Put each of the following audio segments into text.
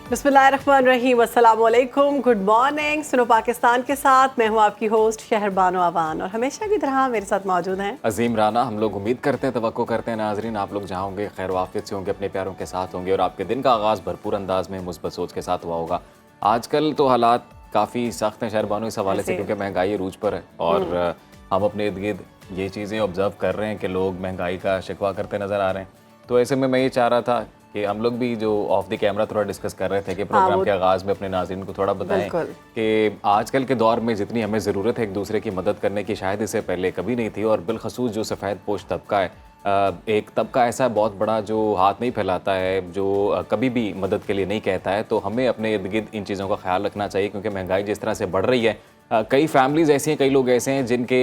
बिस्मिल्लाहिर्रहमानिर्रहीम, अस्सलाम वालेकुम, गुड मॉर्निंग। सुनो पाकिस्तान के साथ मैं हूँ आपकी होस्ट शहरबानो अवान और हमेशा की तरह मेरे साथ मौजूद हैं अजीम राना। हम लोग उम्मीद करते हैं, तवक्को करते हैं नाजरीन आप लोग जहाँ होंगे खैर वाफियत से होंगे, अपने प्यारों के साथ होंगे और आपके दिन का आगाज़ भरपूर अंदाज में मुस्बत सोच के साथ हुआ होगा। आजकल तो हालात काफ़ी सख्त हैं शहरबानो इस हवाले से, क्योंकि महंगाई अरूज पर है और हम अपने इर्द गिर्द ये चीज़ें ऑब्ज़र्व कर रहे हैं कि लोग महंगाई का शिकवा करते नज़र आ रहे हैं। तो ऐसे में मैं ये चाह रहा था कि हम लोग भी जो ऑफ द कैमरा थोड़ा डिस्कस कर रहे थे कि प्रोग्राम के आगाज़ में अपने नाज़रीन को थोड़ा बताएं कि आजकल के दौर में जितनी हमें ज़रूरत है एक दूसरे की मदद करने की, शायद इससे पहले कभी नहीं थी। और बिलखसूस जो सफ़ेद पोश तबका है, एक तबका ऐसा बहुत बड़ा जो हाथ नहीं फैलाता है, जो कभी भी मदद के लिए नहीं कहता है। तो हमें अपने इर्द गिर्द इन चीज़ों का ख्याल रखना चाहिए, क्योंकि महंगाई जिस तरह से बढ़ रही है, कई फैमिलीज़ ऐसी हैं, कई लोग ऐसे हैं जिनके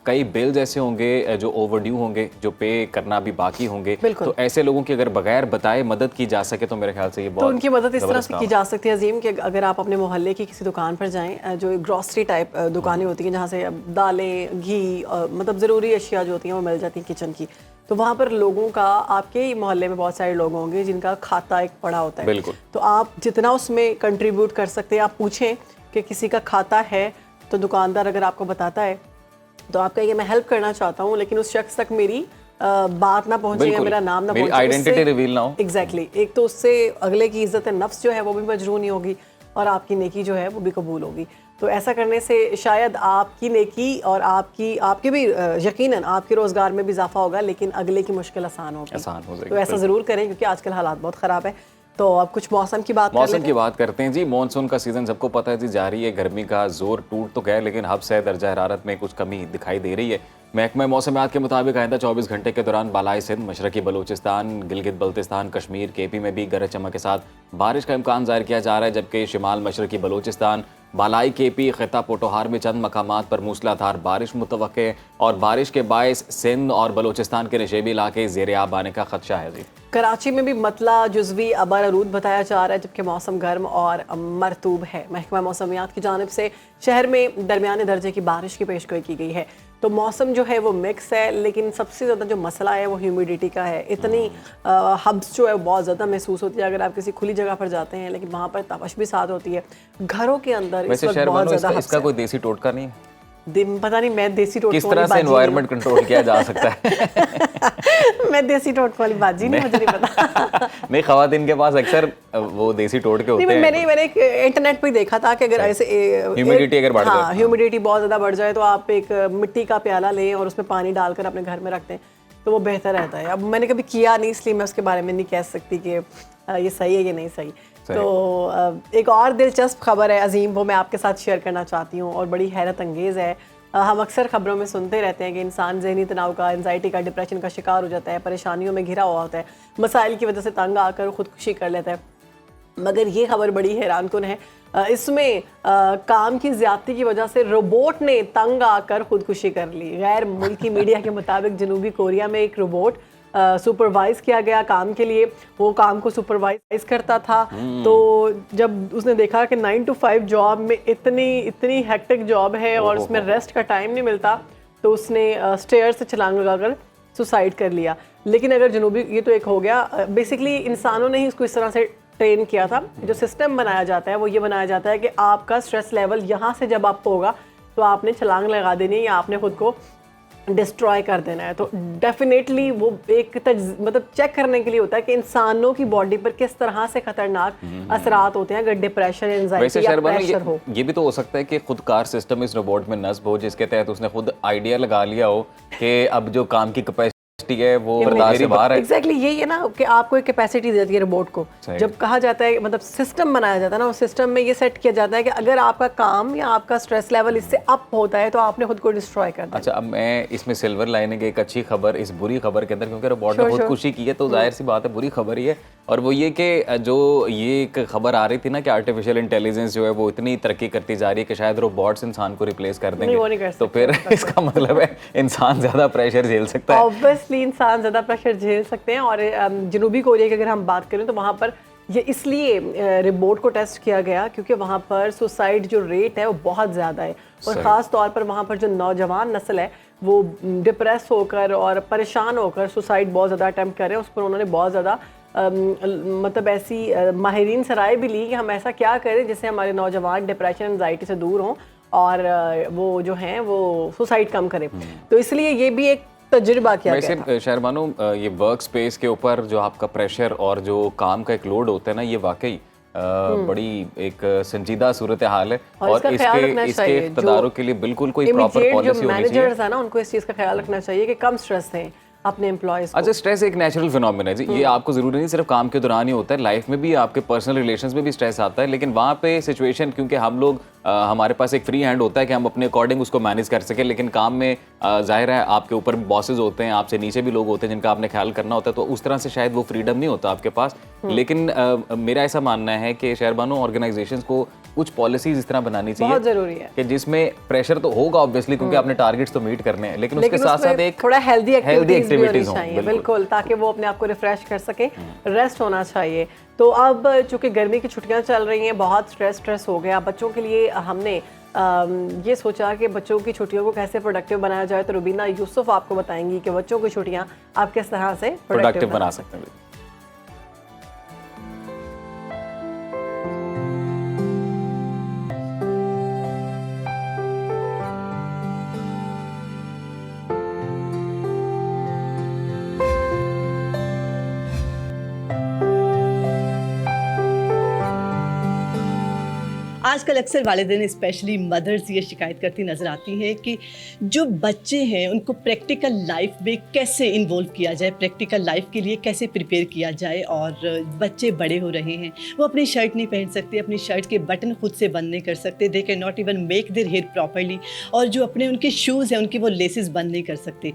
कई बिल्स ऐसे होंगे जो ओवरड्यू होंगे, जो पे करना भी बाकी होंगे। तो ऐसे लोगों की अगर बगैर बताए मदद की जा सके तो मेरे ख्याल से ये बहुत, तो उनकी मदद इस तरह से की जा सकती है अजीम कि अगर आप अपने मोहल्ले की किसी दुकान पर जाएं, जो ग्रॉसरी टाइप दुकानें होती हैं जहाँ से दालें, घी, मतलब ज़रूरी अशिया जो होती हैं वो मिल जाती हैं किचन की, तो वहाँ पर लोगों का, आपके ही मोहल्ले में बहुत सारे लोग होंगे जिनका खाता एक पड़ा होता है। बिल्कुल। तो आप जितना उसमें कंट्रीब्यूट कर सकते हैं, आप पूछें कि किसी का खाता है, तो दुकानदार अगर आपको बताता है तो आप कहिए मैं हेल्प करना चाहता हूँ, लेकिन उस शख्स तक मेरी बात ना पहुंचे या मेरा नाम ना पहुंचे, आइडेंटिटी रिवील ना हो। एग्जैक्टली। एक तो उससे अगले की इज्जत नफ्स जो है वो भी मजरूह नहीं होगी और आपकी नेकी जो है वो भी कबूल होगी। तो ऐसा करने से शायद आपकी नेकी और आपके भी यकीनन आपके रोज़गार में भी इजाफा होगा, लेकिन अगले की मुश्किल आसान हो जाएगी। तो ऐसा ज़रूर करें, क्योंकि आजकल हालात बहुत ख़राब है। तो अब कुछ मौसम की बात करते हैं जी। मॉनसून का सीज़न सबको पता है जी जारी है, गर्मी का जोर टूट तो गया, लेकिन हब से दर्जा हरारत में कुछ कमी दिखाई दे रही है। महकमा मौसमियात के मुताबिक आइंदा 24 घंटे के दौरान बालाई सिंध, मशरकी बलूचिस्तान, गिलगित बल्तिस्तान, कश्मीर, केपी में भी गरज चमक के साथ बारिश का इम्कान जाहिर किया जा रहा है, जबकि शिमाल मशरकी बलूचिस्तान, बालाई केपी, खिता पोटोहार में चंद मकामात पर मूसलाधार बारिश मुतवक्के और बारिश के बायस सिंध और बलूचिस्तान के नशेबी इलाके ज़ेर आब आने का खदशा है जी। कराची में भी मतला जुज़वी अबर अरूद बताया जा रहा है, जबकि मौसम गर्म और मरतूब है। महकमा मौसमियात की जानिब से शहर में दरमियाने दर्जे की बारिश की पेशगोई की गई है। तो मौसम जो है वो मिक्स है, लेकिन सबसे ज़्यादा जो मसला है वो ह्यूमिडिटी का है। इतनी हब्स जो है वो बहुत ज़्यादा महसूस होती है अगर आप किसी खुली जगह पर जाते हैं, लेकिन वहाँ पर तपश भी साथ होती है। घरों के अंदर इस वक्त बहुत ज़्यादा इसका कोई देसी टोटका नहीं है? पता नहीं, मैं देसी टोटका किस तरह से एनवायरनमेंट कंट्रोल किया जा सकता है? मैं देसी टोटका वाली बाजी नहीं, मुझे नहीं पता। नहीं, खवातीन के पास अक्सर वो देसी टोटके होते हैं। मैंने इंटरनेट पे देखा था कि अगर ऐसे ह्यूमिडिटी अगर बढ़ जाए, हाँ, ह्यूमिडिटी बहुत ज़्यादा बढ़ जाए तो आप एक मिट्टी का प्याला लें और उसमें पानी डालकर अपने घर में रखते हैं तो वो बेहतर रहता है। अब मैंने कभी किया नहीं, इसलिए मैं उसके बारे में नहीं कह सकती कि ये सही है या नहीं सही। तो एक और दिलचस्प खबर है अजीम, वो मैं आपके साथ शेयर करना चाहती हूँ और बड़ी हैरत अंगेज़ है। हम अक्सर खबरों में सुनते रहते हैं कि इंसान ज़हनी तनाव का, एंजाइटी का, डिप्रेशन का शिकार हो जाता है, परेशानियों में घिरा हुआ होता है, मसाइल की वजह से तंग आकर खुदकुशी कर लेता है। मगर ये खबर बड़ी हैरानकुन है। इसमें काम की ज़्यादती की वजह से रोबोट ने तंग आकर खुदकुशी कर ली। गैर मुल्की मीडिया के मुताबिक जनूबी कोरिया में एक रोबोट सुपरवाइज किया गया काम के लिए। वो काम को सुपरवाइज करता था, तो जब उसने देखा कि 9 to 5 जॉब में इतनी हेक्टिक जॉब है और उसमें रेस्ट का टाइम नहीं मिलता, तो उसने स्टेयर से छलांग लगाकर सुसाइड कर लिया। लेकिन अगर जनूबी, ये तो एक हो गया, बेसिकली इंसानों ने ही इसको इस तरह से ट्रेन किया था। जो सिस्टम बनाया जाता है वो ये बनाया जाता है कि आपका स्ट्रेस लेवल यहाँ से जब आप होगा तो आपने छलांग लगा देनी है या आपने खुद को डिस्ट्रॉय कर देना है। तो डेफिनेटली वो एक मतलब चेक करने के लिए होता है कि इंसानों की बॉडी पर किस तरह से खतरनाक असरात होते हैं अगर डिप्रेशन, एंजाइटी या प्रेशर हो। ये भी तो हो सकता है कि खुदकार सिस्टम इस रोबोट में नस्ब हो, जिसके तहत उसने खुद आइडिया लगा लिया हो कि अब जो काम की कैपेसिटी है वो बर्दाश्त से बाहर है। एग्जैक्टली यही है ना कि आपको एक कैपेसिटी देती है रोबोट को। जब कहा जाता है, मतलब सिस्टम बनाया जाता है ना, उस सिस्टम में ये सेट किया जाता है कि अगर आपका काम या आपका स्ट्रेस लेवल इससे अप होता है तो आपने खुद को डिस्ट्रॉय कर दिया। अच्छा, अब मैं इसमें सिल्वर लाइनिंग एक अच्छी खबर इस बुरी खबर के अंदर, क्योंकि रोबोट ने खुदकुशी की है तो जाहिर सी बात है बुरी खबर ही है। और वो ये कि जो ये एक खबर आ रही थी ना कि आर्टिफिशियल इंटेलिजेंस जो है वो इतनी तरक्की करती जा रही है कि शायद रोबोट्स इंसान को रिप्लेस कर देंगे, तो फिर इसका मतलब है इंसान ज़्यादा प्रेशर झेल सकता है। ऑब्वियसली इंसान ज़्यादा प्रेशर झेल सकते हैं। और जनूबी कोरिया की अगर हम बात करें तो वहाँ पर ये इसलिए रोबोट को टेस्ट किया गया क्योंकि वहाँ पर सुसाइड जो रेट है वो बहुत ज़्यादा है, और ख़ास तौर पर वहाँ पर जो नौजवान नस्ल है वो डिप्रेस होकर और परेशान होकर सुसाइड बहुत ज़्यादा अटैम्प्ट कर रहे हैं। उस पर उन्होंने बहुत ज़्यादा मतलब ऐसी माहिरीन से राय भी ली कि हम ऐसा क्या करें जिससे हमारे नौजवान डिप्रेशन एंजाइटी से दूर हों और वो जो हैं वो सुसाइड कम करें। तो इसलिए ये भी एक तजुर्बा किया गया था। वैसे शहरबानो, ये वर्क स्पेस के ऊपर जो आपका प्रेशर और जो काम का एक लोड होता है ना, ये वाकई बड़ी एक संजीदा सूरत हाल है और इसके इक़्तिदारों के लिए बिल्कुल कोई प्रॉपर पॉलिसी होनी चाहिए। मैनेजर्स है ना, उनको इस चीज़ का ख्याल रखना चाहिए कि कम स्ट्रेस दें अपने एम्प्लॉयज़ को। अच्छा, स्ट्रेस एक नेचुरल फिनोमेना है जी, ये आपको ज़रूरी नहीं सिर्फ काम के दौरान ही होता है, लाइफ में भी आपके पर्सनल रिलेशंस में भी स्ट्रेस आता है, लेकिन वहाँ पे सिचुएशन, क्योंकि हम लोग हमारे पास एक फ्री हैंड होता है कि हम अपने अकॉर्डिंग उसको मैनेज कर सकें, लेकिन काम में जाहिर है आपके ऊपर बॉसेज होते हैं, आपसे नीचे भी लोग होते हैं जिनका आपने ख्याल करना होता है, तो उस तरह से शायद वो फ्रीडम नहीं होता आपके पास। लेकिन मेरा ऐसा मानना है कि शहरबानो, ऑर्गेनाइजेशंस को कुछ पॉलिसीज इस तरह बनानी चाहिए, बहुत जरूरी है कि जिसमें प्रेशर तो होगा ऑब्वियसली, क्योंकि आपने टारगेट्स तो मीट करने हैं, लेकिन उसके साथ साथ एक थोड़ा हेल्दी एक्टिविटीज हों, बिल्कुल, ताकि वो अपने आप को रिफ्रेश कर सके, रेस्ट होना चाहिए। तो अब चूंकि गर्मी की छुट्टियां चल रही हैं, बहुत स्ट्रेस हो गया बच्चों के लिए, हमने ये सोचा कि बच्चों की छुट्टियों को कैसे प्रोडक्टिव बनाया जाए। तो रुबीना यूसुफ आपको बताएंगी कि बच्चों की छुट्टियां आप किस तरह से प्रोडक्टिव बना सकते हैं। आजकल अक्सर वालिदैन स्पेशली मदर्स ये शिकायत करती नज़र आती हैं कि जो बच्चे हैं उनको प्रैक्टिकल लाइफ में कैसे इन्वॉल्व किया जाए, प्रैक्टिकल लाइफ के लिए कैसे प्रिपेयर किया जाए। और बच्चे बड़े हो रहे हैं, वो अपनी शर्ट नहीं पहन सकते, अपनी शर्ट के बटन खुद से बंद नहीं कर सकते, they can not even make their hair properly, और जो अपने उनके शूज़ हैं उनकी वो लेसेस बंद नहीं कर सकते।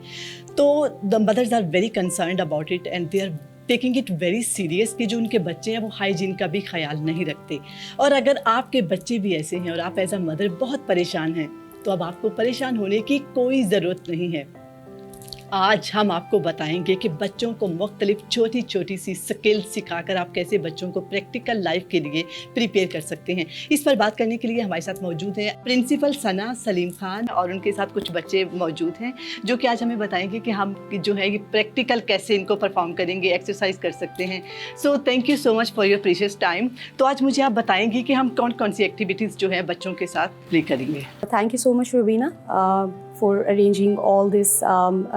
तो the mothers are very concerned about it and they are taking it very serious कि जो उनके बच्चे हैं वो हाइजीन का भी ख्याल नहीं रखते। और अगर आपके बच्चे भी ऐसे हैं और आप एज अ मदर बहुत परेशान हैं, तो अब आपको परेशान होने की कोई ज़रूरत नहीं है। आज हम आपको बताएंगे कि बच्चों को मुख्तलिफ छोटी छोटी सी स्किल सिखाकर आप कैसे बच्चों को प्रैक्टिकल लाइफ के लिए प्रिपेयर कर सकते हैं। इस पर बात करने के लिए हमारे साथ मौजूद हैं प्रिंसिपल सना सलीम खान, और उनके साथ कुछ बच्चे मौजूद हैं जो कि आज हमें बताएंगे कि हम जो है ये प्रैक्टिकल कैसे इनको परफॉर्म करेंगे, एक्सरसाइज कर सकते हैं। So thank you so much for your precious time. तो आज मुझे आप बताएंगे कि हम कौन कौन सी एक्टिविटीज़ जो है बच्चों के साथ प्ले करेंगे। Thank you so much, Rubina, for arranging all this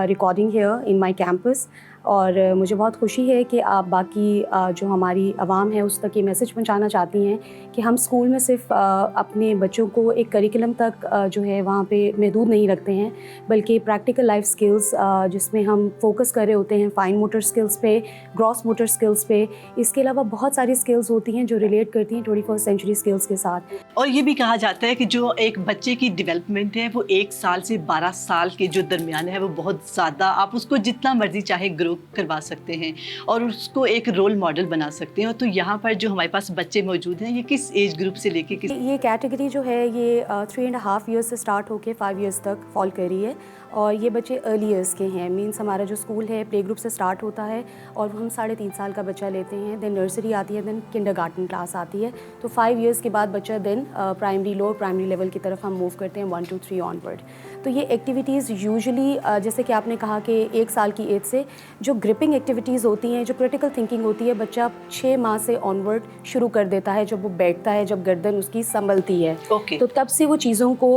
recording here in my campus. और मुझे बहुत खुशी है कि आप बाकी जो हमारी आवाम है उस तक ये मैसेज पहुंचाना चाहती हैं कि हम स्कूल में सिर्फ अपने बच्चों को एक करिकुलम तक जो है वहाँ पे महदूद नहीं रखते हैं, बल्कि प्रैक्टिकल लाइफ स्किल्स जिसमें हम फोकस कर रहे होते हैं फाइन मोटर स्किल्स पे, ग्रॉस मोटर स्किल्स पे। इसके अलावा बहुत सारी स्किल्स होती हैं जो रिलेट करती हैं 21st सेंचुरी स्किल्स के साथ। और ये भी कहा जाता है कि जो एक बच्चे की डेवलपमेंट है वो 1 साल से 12 साल के जो दरमियान है वो बहुत ज़्यादा, आप उसको जितना मर्जी चाहे ग्रो करवा सकते हैं और उसको एक रोल मॉडल बना सकते हैं। तो यहाँ पर जो हमारे पास बच्चे मौजूद हैं, ये किस एज ग्रुप से लेके किस? ये कैटेगरी जो है ये 3.5 ईयर्स से स्टार्ट होके 5 ईयर्स तक फॉल कर रही है, और ये बच्चे अर्ली ईयर्स के हैं। मीन्स हमारा जो स्कूल है प्ले ग्रुप से स्टार्ट होता है और हम 3.5 साल का बच्चा लेते हैं, देन नर्सरी आती है, देन किंडरगार्टन क्लास आती है। तो 5 ईयर्स के बाद बच्चा then primary, lower primary level की तरफ हम मूव करते हैं 1 2 3 ऑनवर्ड। तो ये एक्टिविटीज़ यूजुअली जैसे कि आपने कहा कि 1 साल की एज से जो ग्रिपिंग एक्टिविटीज़ होती हैं, जो क्रिटिकल थिंकिंग होती है, बच्चा 6 माह से ऑनवर्ड शुरू कर देता है। जब वो बैठता है, जब गर्दन उसकी संभलती है, तो तब से वो चीज़ों को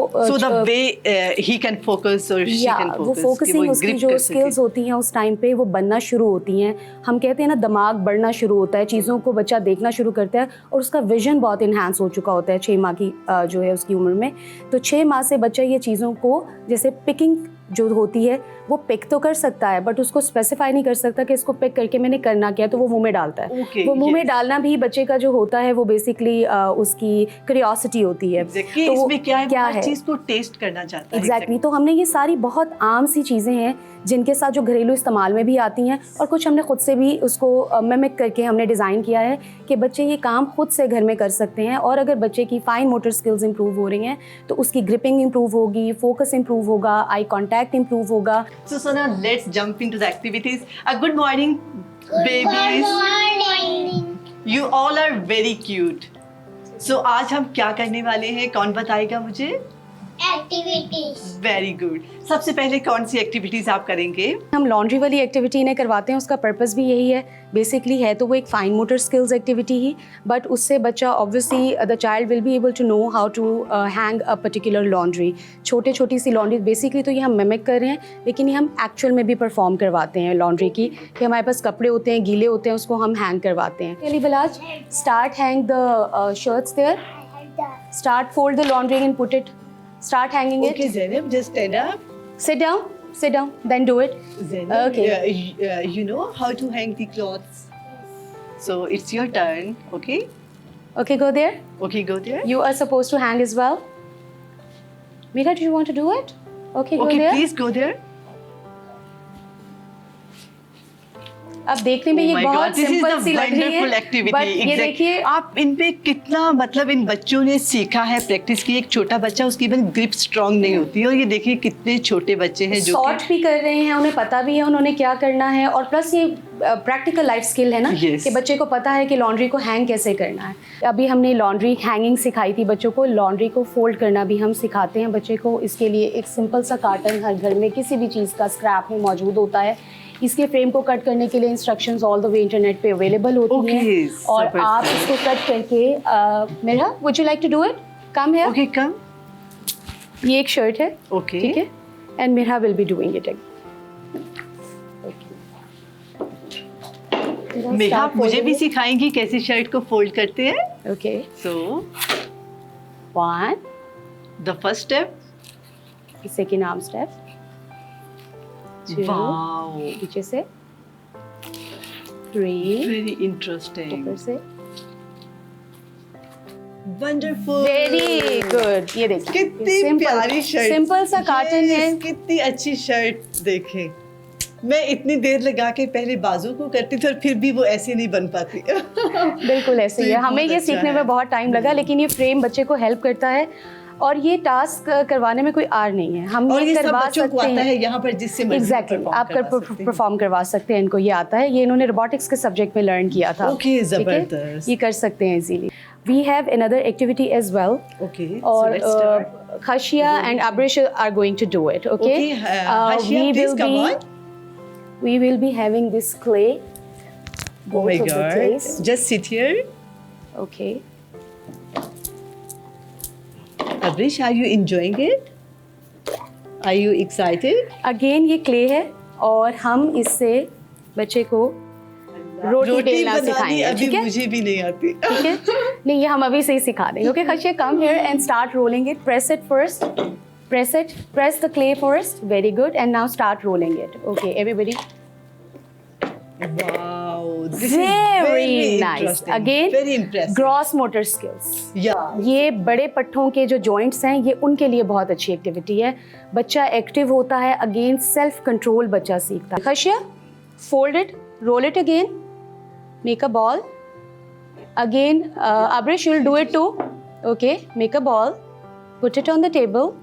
he can focus or she can focus, वो फोकसिंग उसकी जो स्किल्स होती हैं उस टाइम पे वो बनना शुरू होती हैं। हम कहते हैं ना दिमाग बढ़ना शुरू होता है, चीज़ों को बच्चा देखना शुरू करता है और उसका विजन बहुत इन्हांस हो चुका होता है 6 माह की जो है उसकी उम्र में। तो 6 माह से बच्चा ये चीज़ों को, जैसे पिकिंग जो होती है वो पिक तो कर सकता है बट उसको स्पेसिफाई नहीं कर सकता कि इसको पिक करके मैंने करना क्या है, तो वो मुंह में डालता है। वो मुंह में डालना भी बच्चे का जो होता है वो बेसिकली उसकी क्यूरियोसिटी होती है। तो इसमें क्या है चीज़ को टेस्ट करना चाहता है। एग्जैक्टली। तो हमने ये सारी बहुत आम सी चीज़ें हैं जिनके साथ जो घरेलू इस्तेमाल में भी आती हैं, और कुछ हमने खुद से भी उसको मिमिक करके हमने डिज़ाइन किया है कि बच्चे ये काम खुद से घर में कर सकते हैं। और अगर बच्चे की फाइन मोटर स्किल्स इंप्रूव हो रही हैं तो उसकी ग्रिपिंग इंप्रूव होगी, फोकस इंप्रूव होगा, आई कॉन्टैक्ट इंप्रूव होगा। So Sona, let's jump into the activities. Good morning, babies. Good morning. You all are very cute. So आज हम क्या करने वाले हैं, कौन बताएगा मुझे? एक्टिविटीज। Very good. सबसे पहले कौन सी एक्टिविटीज आप करेंगे? हम लॉन्ड्री वाली एक्टिविटी इन्हें करवाते हैं, उसका पर्पस भी यही है। बेसिकली है तो वो एक फाइन मोटर स्किल्स एक्टिविटी ही, बट उससे बच्चा obviously the child will be able to know how to hang a particular laundry. छोटी सी लॉन्ड्री बेसिकली तो ये हम मिमिक कर रहे हैं, लेकिन ये हम एक्चुअल में भी परफॉर्म करवाते हैं लॉन्ड्री की, कि हमारे पास कपड़े होते हैं, गीले होते हैं, उसको हम हैंग करवाते हैं। चलिए बिलाज, start hang the shirts there, start fold the laundry and put it, start hanging it. Okay, Zainab, just stand up. Sit down, then do it. Zainab, Okay. You know how to hang the clothes. So it's your turn. Okay. Okay, go there. Okay, go there. You are supposed to hang as well. Mira, do you want to do it? Okay, go Okay, there. please go there. अब देखने में ये Oh my बहुत God, this is simple the सी लग रही wonderful है, activity. But ये Exact- देखिए आप इन पे कितना मतलब इन बच्चों ने सीखा है, प्रैक्टिस की। एक छोटा बच्चा, उसकी इवन ग्रिप स्ट्रांग नहीं होती है, और ये देखिए कितने छोटे बच्चे हैं जो सॉर्ट भी कर रहे हैं, उन्हें पता भी है उन्होंने क्या करना है, और प्लस ये प्रैक्टिकल लाइफ स्किल है ना, Yes. कि बच्चे को पता है कि लॉन्ड्री को हैंग कैसे करना है। अभी हमने लॉन्ड्री हैंगिंग सिखाई थी बच्चों को, लॉन्ड्री को फोल्ड करना भी हम सिखाते हैं बच्चे को। इसके लिए एक सिंपल सा कार्टन हर घर में किसी भी चीज़ का स्क्रैप में मौजूद होता है। इसके फ्रेम को कट करने के लिए instructions all the way internet पे अवेलेबल होती Okay, हैं, और जबरदस्त। आप इसको कट करके Meera would you like to do it, come here. Okay come. ये एक शर्ट है, ओके ठीक है, and Meera will be doing it. Megha, आप मुझे भी सिखाएंगी कैसे शर्ट को फोल्ड करते हैं? Okay, so 1, the first step. Second arm step, 2, wow, पीछे से 3, वेरी इंटरेस्टिंग, ऊपर से, वंडरफुल, वेरी गुड। ये देखिए कितनी प्यारी शर्ट, सिंपल सा कार्टन है। कितनी अच्छी शर्ट। देखें, मैं इतनी देर लगा के पहले बाजू को करती थी और फिर भी वो ऐसे नहीं बन पाती। बिल्कुल ऐसे ही है, तो हमें बहुत ये अच्छा सीखने है। में बहुत टाइम लगा, लेकिन ये फ्रेम बच्चे को हेल्प करता है, और ये टास्क करवाने में कोई आर नहीं है, हम और ये ये सब करवा बच्चों को सकते आता हैं। है यहाँ पर, जिससे एग्जैक्टली, आप परफॉर्म करवा सकते हैं, इनको ये आता है, ये इन्होंने रोबोटिक्स के सब्जेक्ट में लर्न किया था। Okay, ठीक है? जबरदस्त। ये कर सकते हैं easily. We have another activity as well, okay, और Khashia and Abrish are going to do it. Okay, Okay, Khashia, please come on. we will be having this clay. Oh my both of the God, clays. just sit here. Okay. Abrish, are you enjoying it? Are you excited? Again ये clay है, और हम इससे बच्चे को रोटी बेलना बनानी सिखाएंगे, अभी ठीक है? मुझे भी नहीं आती। ठीक है, नहीं ये हम अभी से ही सिखा देंगे। Okay Khashia, come here and start rolling it. Press it first. Press the clay first. Very good. And now start rolling it. Okay, everybody. Wow, this Very is very nice. interesting. Again, very impressive. Gross motor skills. Yeah. ये बड़े पट्टों के जो joints हैं, ये उनके लिए बहुत अच्छी एक्टिविटी है। बच्चा एक्टिव होता है, अगेन सेल्फ कंट्रोल बच्चा सीखता है। Khashia, fold it, roll it again, make a ball. Again, Abrish, you'll do it too. Okay, make a ball, put it on the table,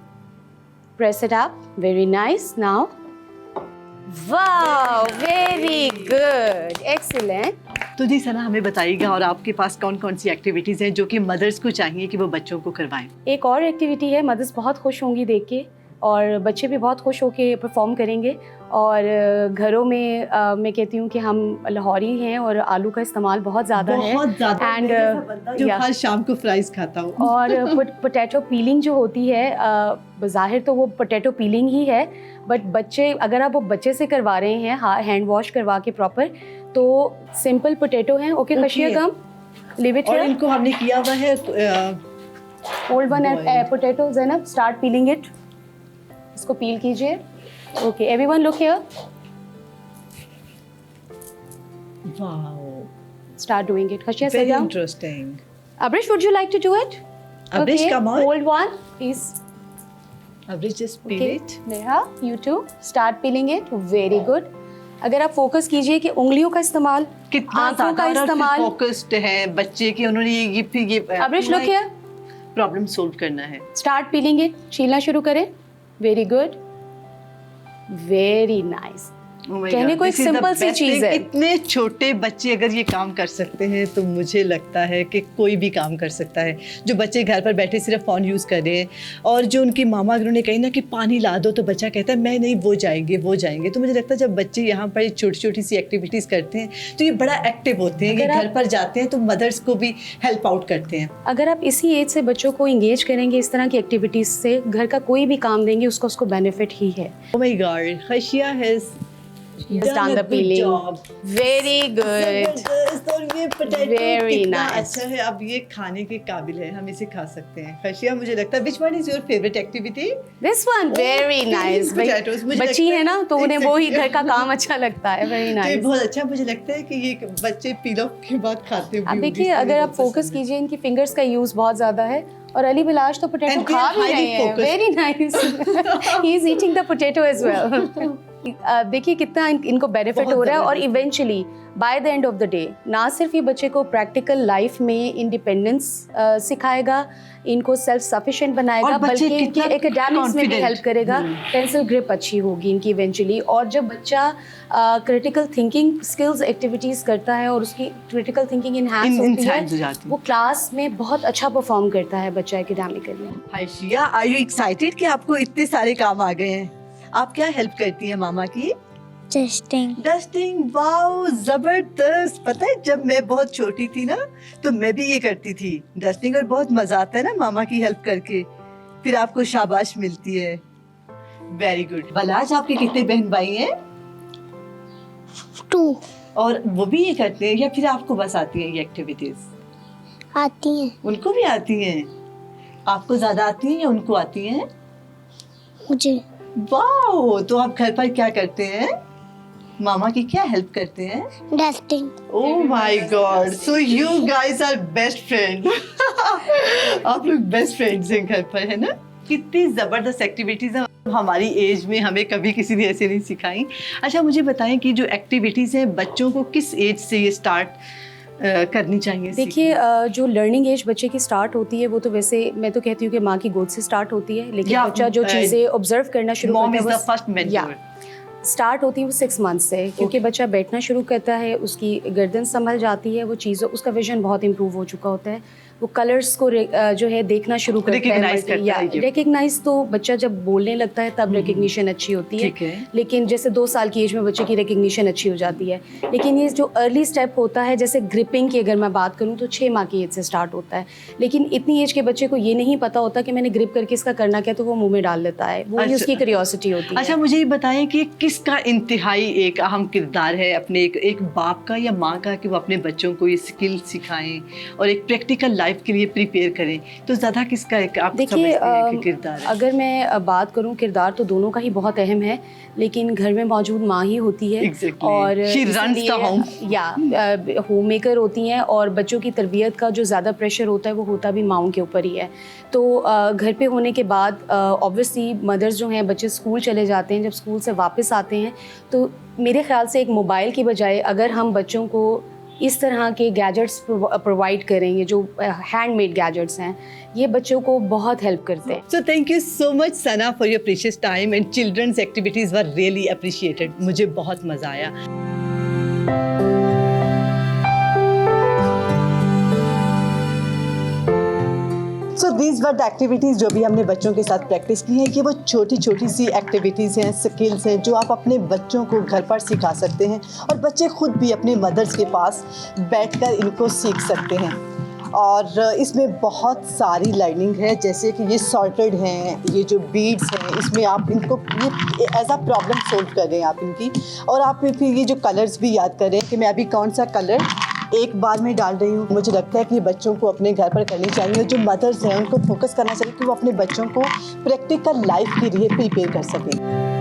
press it up. Very nice. Now, wow, very good, excellent. तो जी सना, हमें बताइएगा, और आपके पास कौन कौन सी activities हैं जो कि मदर्स को चाहिए कि वो बच्चों को करवाएं? एक और एक्टिविटी है, मदर्स बहुत खुश होंगी देख के, और बच्चे भी बहुत खुश होके परफॉर्म करेंगे। और घरों में मैं कहती हूँ कि हम लाहौरी हैं और आलू का इस्तेमाल बहुत ज़्यादा है, बहुत ज्यादा, एंड जो हर शाम को फ्राइज खाता हूँ। और पोटैटो पीलिंग जो होती है, बज़ाहिर तो वो पोटैटो पीलिंग ही है, बट बच्चे, अगर आप वो बच्चे से करवा रहे हैं हैंड वॉश करवा के प्रॉपर, तो सिंपल पोटैटो हैं। Okay Khashia, come, leave it और हियर, इनको हमने किया हुआ है hold one boiled. Potato, Zainab start piling it, इसको पील कीजिए। Okay everyone look here, wow, start doing it. Khashia, sit very down. Interesting. Abrish, would you like to do it? Abrish, Okay, come on. hold one, please. Abrish, just peel Okay, it. Neha, you too. Start peeling it. Very good. अगर आप focus कीजिए कि उंगलियों का इस्तेमाल, कितना आंखों का इस्तेमाल। फोकस्ड है बच्चे के, उन्होंने ये फिर ये Abrish, look here. Problem solve करना है। Start peeling it. छीलना शुरू करें. Very good. Very nice. Oh my कहने God, को एक this is the सिंपल सी best चीज thing. है। इतने छोटे बच्चे अगर ये काम कर सकते हैं तो मुझे लगता है कि कोई भी काम कर सकता है। जो बच्चे घर पर बैठे सिर्फ फ़ोन यूज़ कर रहे हैं और जो उनकी मामा अगर उन्हें कही ना कि पानी ला दो तो बच्चा कहता है मैं नहीं, वो जाएंगे वो जाएंगे। तो मुझे लगता है जब बच्चे यहाँ पर छोटी छोटी सी एक्टिविटीज़ करते हैं तो ये बड़ा एक्टिव होते हैं, ये घर पर जाते हैं तो मदर्स को भी हेल्प आउट करते हैं। अगर आप इसी एज से बच्चों को इंगेज करेंगे इस तरह की एक्टिविटीज़ से, घर का कोई भी काम देंगे उसको बेनिफिट ही है। Oh my God, Khashia has done the peeling. Very good. जबरदस्त, और ये पोटैटो Very कितना nice. अच्छा है, अब ये खाने के काबिल है, हम इसे खा सकते हैं। खशिया, मुझे लगता है which one is your favorite activity? This one very peeling nice. potatoes, मुझे बच्ची लगता है ना तो उन्हें वो ही Exactly. घर का काम अच्छा लगता है। वेरी तो ये नाइस। बहुत अच्छा, मुझे लगता है कि ये बच्चे पील ऑफ के बाद खाते भी अब होंगे, देखिए इसलिए अगर आप बहुत फोकस पसंद है। कीजिए, इनकी फिंगर्स का यूज़ बहुत ज़्यादा है और अली बिलाश तो पोटैटो And they खा are भी रहे highly हैं। focused. Very nice. He is eating the potato as well. देखिए कितना इनको बेनिफिट बहुत हो रहा है और जबरदस्त। Eventually by the end of the day ना सिर्फ ये बच्चे को प्रैक्टिकल लाइफ में इंडिपेंडेंस सिखाएगा, इनको सेल्फ सफिशिएंट बनाएगा, और बच्चे बल्कि इनके कितना एकेडमिक्स में भी confident। हेल्प करेगा। पेंसिल ग्रिप अच्छी होगी इनकी इवेंचुअली। और जब बच्चा क्रिटिकल थिंकिंग स्किल्स एक्टिविटीज़ करता है और उसकी क्रिटिकल थिंकिंग इनहैंस होती enhance हो है, जाती है। वो क्लास में बहुत अच्छा परफॉर्म करता है बच्चा academically. Hi Shia, are you excited कि आपको इतने सारे काम आ गए हैं? आप क्या हेल्प करती हैं मामा की? डस्टिंग, वाओ जबरदस्त। पता है जब मैं बहुत छोटी थी ना तो मैं भी ये करती थी डस्टिंग, और बहुत मजा आता है ना मामा की हेल्प करके, फिर आपको शाबाश मिलती है। Very good. बलाज, आपके कितने बहन भाई हैं? 2 और वो भी ये करते हैं या फिर आपको बस आती है ये एक्टिविटीज? आती हैं उनको भी आती हैं। आपको ज्यादा आती हैं या उनको आती हैं? मुझे। वाओ, तो आप घर पर क्या करते हैं? मामा की क्या हेल्प करते हैं? Dusting. Oh my God! So you guys are best friends. आप लोग बेस्ट फ्रेंड्स हैं घर पर, है ना? कितनी जबरदस्त एक्टिविटीज हैं, हमारी एज में हमें कभी किसी ने ऐसे नहीं सिखाई। अच्छा, मुझे बताएं कि जो एक्टिविटीज हैं बच्चों को किस एज से ये स्टार्ट करनी चाहिए? देखिए जो लर्निंग एज बच्चे की स्टार्ट होती है वो तो वैसे मैं तो कहती हूँ कि माँ की गोद से स्टार्ट होती है, लेकिन Yeah, बच्चा जो चीज़ें ऑब्जर्व करना शुरू Mom करता is है the first mentor. स्टार्ट होती है वो 6 मंथ से, क्योंकि बच्चा बैठना शुरू करता है, उसकी गर्दन संभल जाती है, वो चीज़ों उसका विजन बहुत इंप्रूव हो चुका होता है, वो कलर्स को जो है देखना शुरू करता Recognize है। करता है ये। रिकग्नाइज तो बच्चा जब बोलने लगता है तब रिकग्निशन अच्छी होती ठीक है, है। लेकिन जैसे 2 साल की एज में बच्चे की रिकग्निशन अच्छी हो जाती है। लेकिन ये जो अर्ली स्टेप होता है, जैसे ग्रिपिंग की अगर मैं बात करूँ तो 6 माह की एज से स्टार्ट होता है, लेकिन इतनी एज के बच्चे को ये नहीं पता होता कि मैंने ग्रिप करके इसका करना क्या, तो वो मुंह में डाल देता है, वो अच्छा। उसकी क्यूरियोसिटी होती है। अच्छा, मुझे ये बताएं कि किसका इंतहाई एक अहम किरदार है अपने एक बाप का या माँ का कि वो अपने बच्चों को ये स्किल सिखाएं और एक प्रैक्टिकल लाइफ के लिए प्रिपेयर करें, तो ज़्यादा किसका एक आप देखिए समझते हैं कि किरदार है? अगर मैं बात करूं, किरदार तो दोनों का ही बहुत अहम है, लेकिन घर में मौजूद माँ ही होती है। Exactly. और She runs the home. Home maker होती हैं, और बच्चों की तरबियत का जो ज़्यादा प्रेशर होता है वो होता भी माँओं के ऊपर ही है। तो घर पे होने के बाद ऑब्वियसली मदर्स जो हैं, बच्चे स्कूल चले जाते हैं, जब स्कूल से वापस आते हैं तो मेरे ख्याल से एक मोबाइल की बजाय अगर हम बच्चों को इस तरह के गैजेट्स प्रोवाइड करेंगे, जो हैंडमेड गैजेट्स हैं, ये बच्चों को बहुत हेल्प करते हैं। So thank you so much Sana for your precious time and children's activities were really appreciated. मुझे बहुत मज़ा आया। So these were the activities जो भी हमने बच्चों के साथ प्रैक्टिस की है। ये वो छोटी छोटी सी एक्टिविटीज़ हैं, स्किल्स हैं जो आप अपने बच्चों को घर पर सिखा सकते हैं और बच्चे खुद भी अपने मदर्स के पास बैठकर इनको सीख सकते हैं। और इसमें बहुत सारी लर्निंग है, जैसे कि ये सॉर्टेड हैं, ये जो बीड्स हैं, इसमें आप इनको ये एज अ प्रॉब्लम सोल्व कर रहे हैं आप इनकी, और आप फिर ये जो कलर्स भी याद कर रहे हैं कि मैं अभी कौन सा कलर एक बार में डाल रही हूँ। मुझे लगता है कि ये बच्चों को अपने घर पर करनी चाहिए, जो मदर्स हैं उनको फोकस करना चाहिए कि वो अपने बच्चों को प्रैक्टिकल लाइफ के लिए प्रिपेयर कर सकें।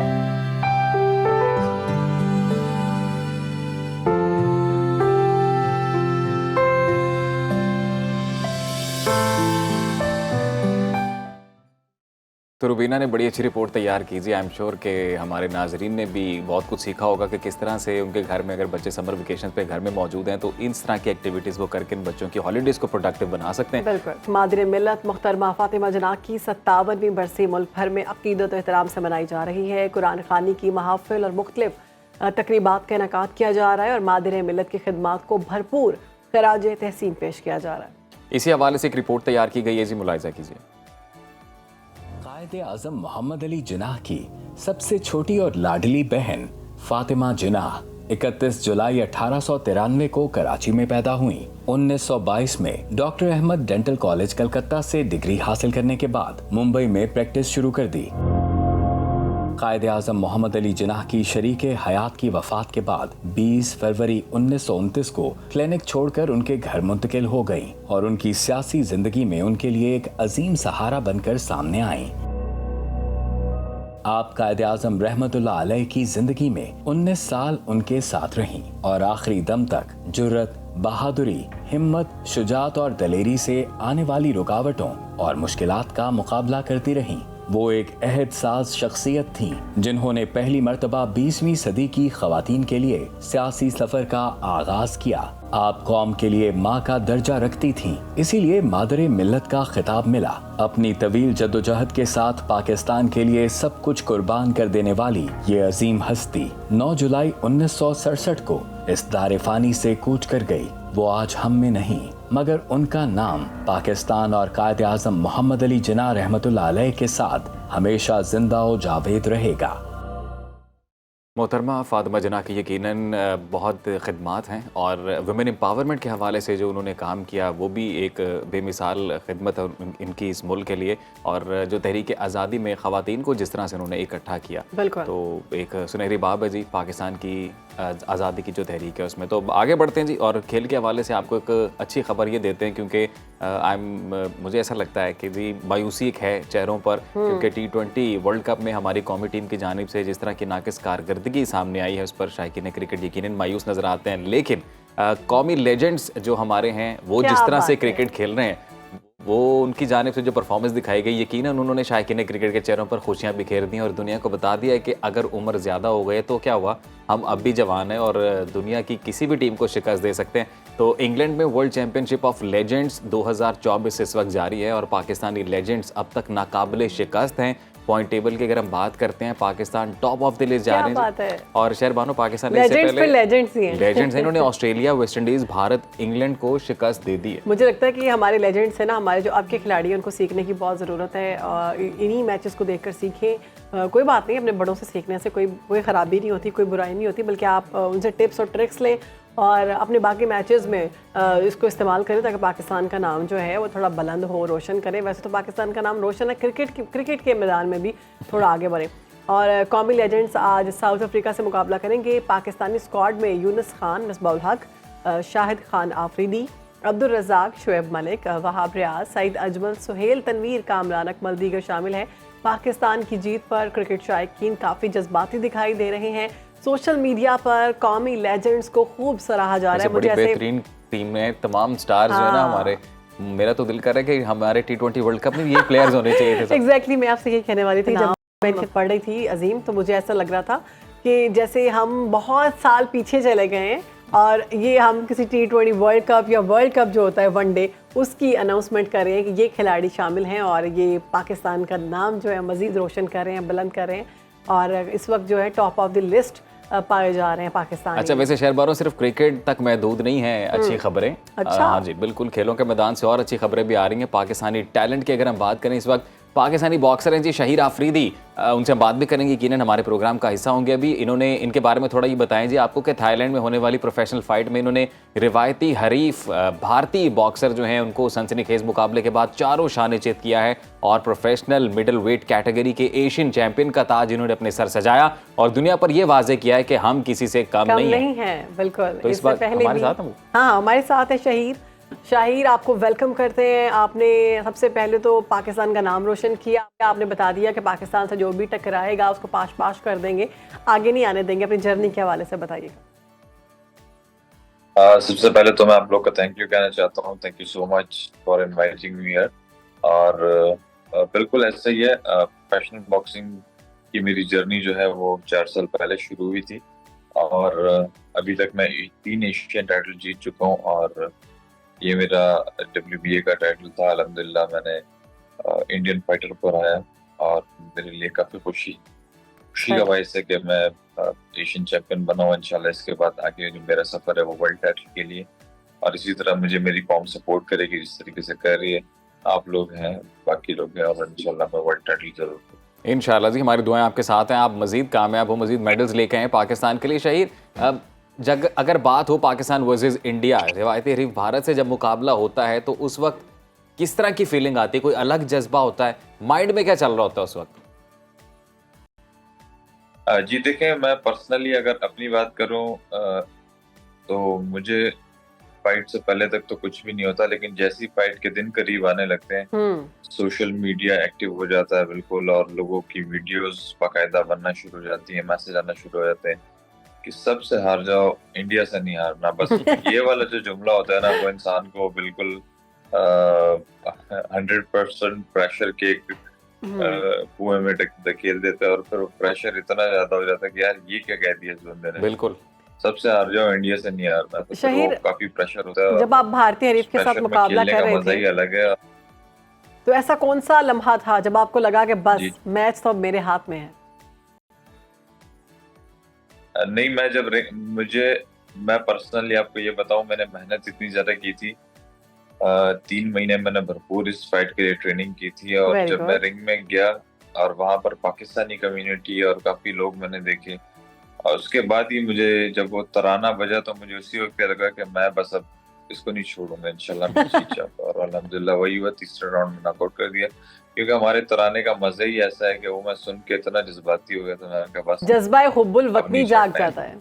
तो रुबीना ने बड़ी अच्छी रिपोर्ट तैयार की जी। आई एम श्योर कि हमारे नाजरीन ने भी बहुत कुछ सीखा होगा कि किस तरह से उनके घर में अगर बच्चे समर वेकेशन पे घर में मौजूद हैं तो इस तरह की एक्टिविटीज़ वो करके इन बच्चों की हॉलीडेज़ को प्रोडक्टिव बना सकते हैं। बिल्कुल। मादिर मिल्लत मुख्तरमा फातिमा जना की 57वीं बरसी मुल्क भर में अकीदत और एहतराम से मनाई जा रही है। कुरान खानी की महाफिल और मुख्तलिफ तकरीबात का इनेकाद किया जा रहा है और मादिर मिलत की खिदमात को भरपूर खराज तहसीन पेश किया जा रहा है। इसी हवाले से एक रिपोर्ट तैयार की गई है जी, मुलाहिजा कीजिए। कायदे आजम मोहम्मद अली जिनाह की सबसे छोटी और लाडली बहन फातिमा जिनाह 31 जुलाई 1893 को कराची में पैदा हुई। 1922 में doctor Ahmad dental college Calcutta से डिग्री हासिल करने के बाद मुंबई में प्रैक्टिस शुरू कर दी। कायदे आजम मोहम्मद अली जिनाह की शरीके हयात की वफात के बाद 20 फरवरी 1929 को क्लिनिक छोड़कर उनके घर मुंतकिल हो गईं और उनकी सियासी जिंदगी में उनके लिए एक अजीम सहारा बनकर सामने आईं। आप कायदे आजम रहमतुल्लाह अलैह की जिंदगी में 19 साल उनके साथ रहीं और आखिरी दम तक जुर्रत, बहादुरी, हिम्मत, शुजात और दलेरी से आने वाली रुकावटों और मुश्किलात का मुकाबला करती रहीं। वो एक अहदसाज शख्सियत थीं जिन्होंने पहली मर्तबा 20वीं सदी की खवातीन के लिए सियासी सफर का आगाज किया। आप कौम के लिए माँ का दर्जा रखती थीं, इसीलिए मादरे मिल्लत का खिताब मिला। अपनी तवील जद्दोजहद के साथ पाकिस्तान के लिए सब कुछ कुर्बान कर देने वाली ये अजीम हस्ती 9 जुलाई 1967 को इस दारे फानी से कूच कर गई। वो आज हम में नहीं, मगर उनका नाम पाकिस्तान और कायदे आजम मोहम्मद अली जिनाह रहमतुल्लाह अलैह के साथ हमेशा जिंदा व जावेद रहेगा। मोहतरमा फातिमा जिनाह की यकीनन बहुत खिदमात हैं और वुमेन एम्पावरमेंट के हवाले से जो उन्होंने काम किया वो भी एक बेमिसाल खिदमत है इनकी इस मुल्क के लिए, और जो तहरीक आज़ादी में ख़वातीन को जिस तरह से उन्होंने इकट्ठा किया, तो एक सुनहरी बाब है जी पाकिस्तान की आज़ादी की जो तहरीक है उसमें। तो आगे बढ़ते हैं जी और खेल के हवाले से आपको एक अच्छी खबर ये देते हैं, क्योंकि मुझे ऐसा लगता है कि जी मायूसी एक है चेहरों पर, क्योंकि T20 वर्ल्ड कप में हमारी कौमी टीम की जानिब से जिस तरह की नाकिस कारकर्दगी सामने आई है उस पर शायकीन क्रिकेट यकीनन मायूस नज़र आते हैं। लेकिन कौमी लेजेंड्स जो हमारे हैं वो जिस तरह से क्रिकेट खेल रहे हैं, वो उनकी जानिब से जो परफॉर्मेंस दिखाई गई, यकीनन उन्होंने शायकीन क्रिकेट के चेहरों पर खुशियां बिखेर दी और दुनिया को बता दिया है कि अगर उम्र ज़्यादा हो गए तो क्या हुआ, हम अब भी जवान हैं और दुनिया की किसी भी टीम को शिकस्त दे सकते हैं। तो इंग्लैंड में वर्ल्ड चैंपियनशिप ऑफ लेजेंड्स 2024 इस वक्त जारी है और पाकिस्तानी लेजेंड्स अब तक नाकाबिले शिकस्त हैं। पॉइंट टेबल की अगर हम बात करते हैं, Pakistan top of the list जा रहे हैं और शहरबानो पाकिस्तान लेजेंड्स हैं। इन्होंने Australia, West Indies, Bharat, England को शिकस्त दे दी है। मुझे लगता है कि हमारे लेजेंड्स हैं ना, हमारे जो अब के खिलाड़ी हैं उनको सीखने की बहुत ज़रूरत है और इन्हीं मैचेस को देखकर सीखें। कोई बात नहीं, अपने बड़ों से सीखने से कोई ख़राबी नहीं होती, कोई बुराई नहीं होती, बल्कि आप उनसे टिप्स और ट्रिक्स लें और अपने बाकी मैचेस में इसको इस्तेमाल करें ताकि पाकिस्तान का नाम जो है वो थोड़ा बुलंद हो, रोशन करे। वैसे तो पाकिस्तान का नाम रोशन है, क्रिकेट के मैदान में भी थोड़ा आगे बढ़े। और कौमी लेजेंड्स आज साउथ अफ्रीका से मुकाबला करेंगे। पाकिस्तानी स्क्वाड में यूनुस खान, मिसबाउल हक, शाहिद खान आफरीदी, अब्दुल रज़ाक, शुएब मलिक, वहाब रियाज, सईद अजमल, सुहेल तनवीर, कामरान अकमल दीगर शामिल हैं। पाकिस्तान की जीत पर क्रिकेट शायकीन काफ़ी जज्बाती दिखाई दे रहे हैं। सोशल मीडिया पर कौमी लेजेंड्स को खूब सराहा जा रहा है। मुझे ऐसे बेहतरीन टीम में तमाम स्टार्स जो है ना हमारे, मेरा तो दिल कर रहा है कि हमारे T20 वर्ल्ड कप में ये प्लेयर्स होने चाहिए थे। एग्जैक्टली मैं आपसे ये कहने वाली थी, जब मैं पढ़ रही थी अजीम, तो मुझे ऐसा लग रहा था कि जैसे हम बहुत साल पीछे चले गए हैं और ये हम किसी T20 वर्ल्ड कप या वर्ल्ड कप जो होता है वनडे, उसकी अनाउंसमेंट कर रहे हैं कि ये खिलाड़ी शामिल हैं और ये पाकिस्तान का नाम जो है मज़ीद रोशन कर रहे हैं, बुलंद कर रहे हैं और इस वक्त जो है टॉप ऑफ द लिस्ट पाए जा रहे हैं पाकिस्तान। अच्छा, वैसे शहरबानो सिर्फ क्रिकेट तक महदूद नहीं है अच्छी खबरें। अच्छा। हाँ जी बिल्कुल, खेलों के मैदान से और अच्छी खबरें भी आ रही हैं। पाकिस्तानी टैलेंट की अगर हम बात करें, इस वक्त पाकिस्तानी बॉक्सर हैं जी शहीर आफरीदी, उनसे हम बात भी करेंगे, यकीनन हमारे प्रोग्राम का हिस्सा होंगे। अभी इनके बारे में थोड़ा ये बताएं जी आपको कि थाईलैंड में होने वाली प्रोफेशनल फाइट में इन्होंने रिवायती हरीफ भारतीय बॉक्सर जो हैं उनको सनसनीखेज मुकाबले के बाद चारों शान चित किया है और प्रोफेशनल मिडल वेट कैटेगरी के एशियन चैंपियन का ताज इन्होंने अपने सर सजाया और दुनिया पर यह वाजे किया है कि हम किसी से कम नहीं है। बिल्कुल, तो इस बार हमारे साथ हैं। हाँ, हमारे साथ है शाहिर, आपको वेलकम करते हैं। आपने सबसे पहले तो पाकिस्तान का नाम रोशन किया, आपने बता दिया कि पाकिस्तान से जो भी टकराएगा उसको पाश कर देंगे, आगे नहीं आने देंगे। अपनी जर्नी के हवाले से बताइए। सबसे पहले तो मैं आप लोग का थैंक यू कहना चाहता हूँ। Thank you so much for inviting me here. और बिल्कुल ऐसा ही है, प्रोफेशनल बॉक्सिंग की मेरी जर्नी जो है वो 4 साल पहले शुरू हुई थी और अभी तक मैं 3 एशियन टाइटल जीत चुका हूँ और ये मेरा WBA का टाइटल था। अल्हम्दुलिल्लाह मैंने इंडियन फाइटर पर आया और मेरे लिए काफ़ी खुशी खुशी का बायस है कि मैं एशियन चैंपियन बना हूँ। इंशाल्लाह इसके बाद आगे जो मेरा सफर है वो वर्ल्ड टाइटल के लिए, और इसी तरह मुझे मेरी कौम सपोर्ट करेगी जिस तरीके से कर रही है। आप लोग हैं, बाकी लोग हैं, और इंशाल्लाह मैं वर्ल्ड टाइटल जरूर करूँ। इंशाल्लाह जी, हमारी दुआएं आपके साथ हैं, आप मजीद कामयाब हो, मजीद मेडल्स लेके आए पाकिस्तान के लिए। शहीर, अब अगर बात हो पाकिस्तान वर्सेस इंडिया, रिवायती हरीफ भारत से जब मुकाबला होता है तो उस वक्त किस तरह की फीलिंग आती है? कोई अलग जज्बा होता है? माइंड में क्या चल रहा होता है उस वक्त? जी देखें, मैं पर्सनली अगर अपनी बात करूं तो मुझे फाइट से पहले तक तो कुछ भी नहीं होता, लेकिन जैसी फाइट के दिन करीब आने लगते हैं सोशल मीडिया एक्टिव हो जाता है बिल्कुल, और लोगों की वीडियोस बाकायदा बनना शुरू हो जाती है, मैसेज आना शुरू हो जाते हैं कि सबसे हार जाओ, इंडिया से नहीं हारना। बस ये वाला जो जुमला होता है ना, वो इंसान को बिल्कुल 100% प्रेशर के एक कुएं में धकेल देता है, और फिर प्रेशर इतना ज्यादा हो जाता है कि यार ये क्या कह दिया इस बंदे ने, बिल्कुल सबसे हार जाओ, इंडिया से नहीं हारना। तो फिर वो काफी प्रेशर होता है। जब आप भारतीय हरीफ के साथ मुकाबला कर रहे थे, अलग है। तो ऐसा कौन सा लम्हा था जब आपको लगा कि बस मैच तो अब मेरे हाथ में है? नहीं, मैं पर्सनली आपको ये बताऊं, मैंने मेहनत इतनी ज्यादा की थी। 3 महीने मैंने भरपूर इस फाइट के लिए ट्रेनिंग की थी, और जब मैं रिंग में गया और वहां पर पाकिस्तानी कम्युनिटी और काफी लोग मैंने देखे, और उसके बाद ही मुझे जब वो तराना बजा तो मुझे उसी वक्त लगा कि मैं बस अब इसको नहीं छोड़ूंगा, इंशाल्लाह मैं जीत जाऊंगा। और अल्हम्दुलिल्लाह वही हुआ, तीसरे राउंड में नॉकआउट कर दिया। क्योंकि हमारे तराने का मजा ही ऐसा है कि वो मैं सुन के इतना जज्बाती हो गया था, मैंने कहा बस जज्बा हुब्बुल वतनी जाग जाता है।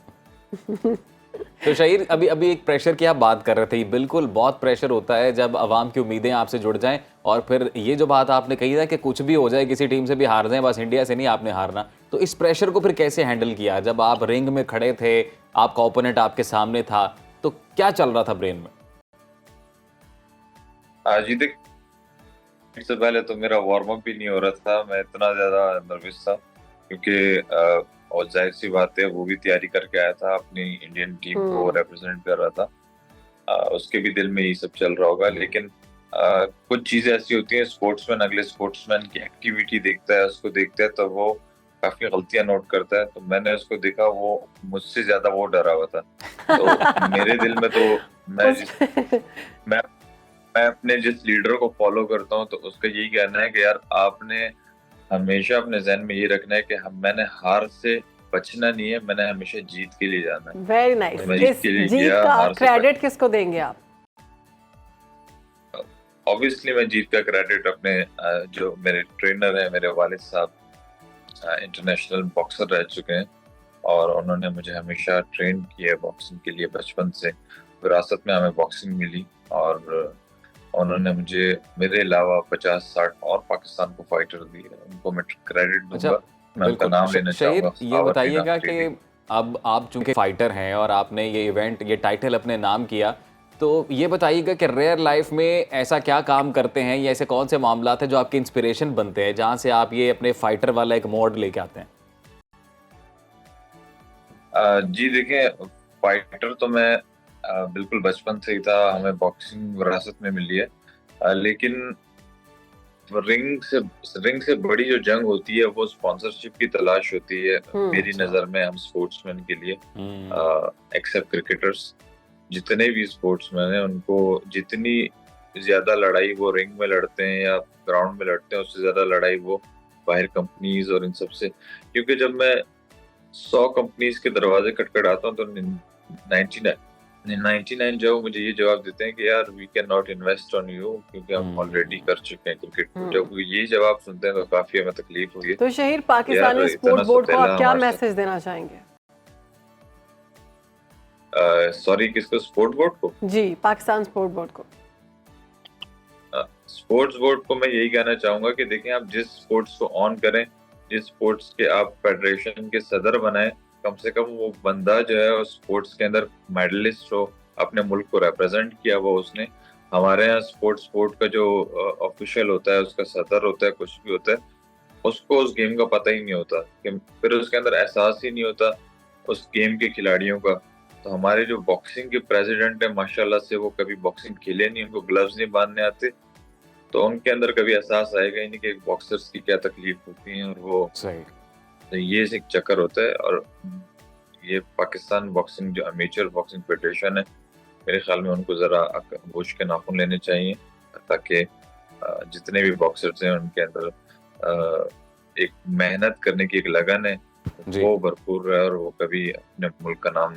तो शहीर, अभी एक प्रेशर की आप बात कर रहे थे, बिल्कुल बहुत प्रेशर होता है जब अवाम की उम्मीदें आपसे जुड़ जाएं, और फिर ये जो बात आपने कही था कि कुछ भी हो जाए, किसी टीम से भी हार जाए, बस इंडिया से नहीं आपने हारना, तो इस प्रेशर को फिर कैसे हैंडल किया? जब आप रिंग में खड़े थे, आपका ओपोनेंट आपके सामने था, तो क्या चल रहा था ब्रेन में? जी देख, इससे पहले तो मेरा वार्म अप भी नहीं हो रहा था, मैं इतना ज्यादा नर्वस था, क्योंकि और जाहिर सी बात है वो भी तैयारी करके आया था, अपनी इंडियन टीम को रिप्रेजेंट कर रहा था। उसके भी दिल में ये सब चल रहा होगा। लेकिन कुछ चीजें ऐसी होती हैं, स्पोर्ट्समैन अगले स्पोर्ट्समैन की एक्टिविटी देखता है, उसको देखता है तो वो काफी गलतियां नोट करता है। तो मैंने उसको देखा, वो मुझसे ज्यादा वो डरा हुआ था। तो मेरे दिल में तो मैं अपने जिस लीडर को फॉलो करता हूँ, तो उसका यही कहना है कि यार आपने हमेशा अपने जहन में ये रखना है कि मैंने हार से बचना नहीं है, मैंने हमेशा जीत के लिए जाना है। Very nice. इस जीत का क्रेडिट किसको देंगे आप? ऑब्वियसली मैं जीत का क्रेडिट अपने जो मेरे ट्रेनर है, मेरे वालिद साहब इंटरनेशनल बॉक्सर रह चुके हैं, और उन्होंने मुझे हमेशा ट्रेन किया है बॉक्सिंग के लिए। बचपन से विरासत में हमें बॉक्सिंग मिली, और उन्होंने मुझे मेरे अलावा 50-60 और पाकिस्तान को फाइटर दिए, उनको मैं क्रेडिट दूंगा। मैं उनका नाम लेना चाहूंगा। ये बताइएगा कि अब आप चूंकि फाइटर हैं और आपने ये इवेंट, ये टाइटल अपने नाम किया, तो ये बताइएगा कि रियल लाइफ में ऐसा क्या काम करते हैं या ऐसे कौन से मामलात हैं जो आपके इंस्पिरेशन बनते हैं, जहां से आप ये अपने फाइटर वाला एक मोड लेके आते हैं? जी देखें, फाइटर तो मैं बिल्कुल बचपन से ही था, हमें बॉक्सिंग विरासत में मिली है। लेकिन रिंग से बड़ी जो जंग होती है वो स्पॉन्सरशिप की तलाश होती है मेरी नजर में, हम स्पोर्ट्समैन के लिए। एक्सेप्ट क्रिकेटर्स, जितने भी स्पोर्ट्समैन हैं, उनको जितनी ज्यादा लड़ाई वो रिंग में लड़ते हैं या ग्राउंड में लड़ते हैं, उससे ज्यादा लड़ाई वो बाहर कंपनीज और इन सब से। क्योंकि जब मैं 100 कंपनीज के दरवाजे खटखटाता हूँ, तो 99 जो मुझे ये जवाब देते हैं कि यार we can not invest on you, क्योंकि हम ऑलरेडी कर चुके हैं क्रिकेट में। जब ये जवाब सुनते हैं तो काफी हमें तकलीफ हुई है। तो शहीर, पाकिस्तानी स्पोर्ट्स बोर्ड को आप क्या मैसेज देना चाहेंगे? सॉरी, किसको? स्पोर्ट्स बोर्ड को? जी, पाकिस्तान स्पोर्ट्स बोर्ड को। स्पोर्ट्स बोर्ड को मैं यही कहना चाहूंगा कि देखें, आप जिस स्पोर्ट्स को ऑन करें, जिस स्पोर्ट्स के आप फेडरेशन के सदर बनाएं, कम से कम वो बंदा जो है उस स्पोर्ट्स के अंदर मेडलिस्ट हो, अपने मुल्क को रिप्रेजेंट किया वो उसने। हमारे यहाँ स्पोर्ट का जो ऑफिशियल होता है, उसका सदर होता है, कुछ भी होता है, उसको उस गेम का पता ही नहीं होता, कि फिर उसके अंदर एहसास ही नहीं होता उस गेम के खिलाड़ियों का। तो हमारे जो बॉक्सिंग के प्रेसिडेंट है, माशाल्लाह से वो कभी बॉक्सिंग खेले नहीं, उनको ग्लव्स नहीं बांधने आते, तो उनके अंदर कभी एहसास आएगा ही नहीं कि बॉक्सर्स की क्या तकलीफ होती है। और वो सही तो ये एक चक्कर होता है। और ये पाकिस्तान बॉक्सिंग जो अमेचर बॉक्सिंग फेडरेशन है, मेरे ख्याल में उनको ज़रा होश के नाखून लेने चाहिए, ताकि जितने भी बॉक्सर्स हैं उनके अंदर एक मेहनत करने की एक लगन है जी। वो भरपूर है, और वो कभी अपने मुल्क का नाम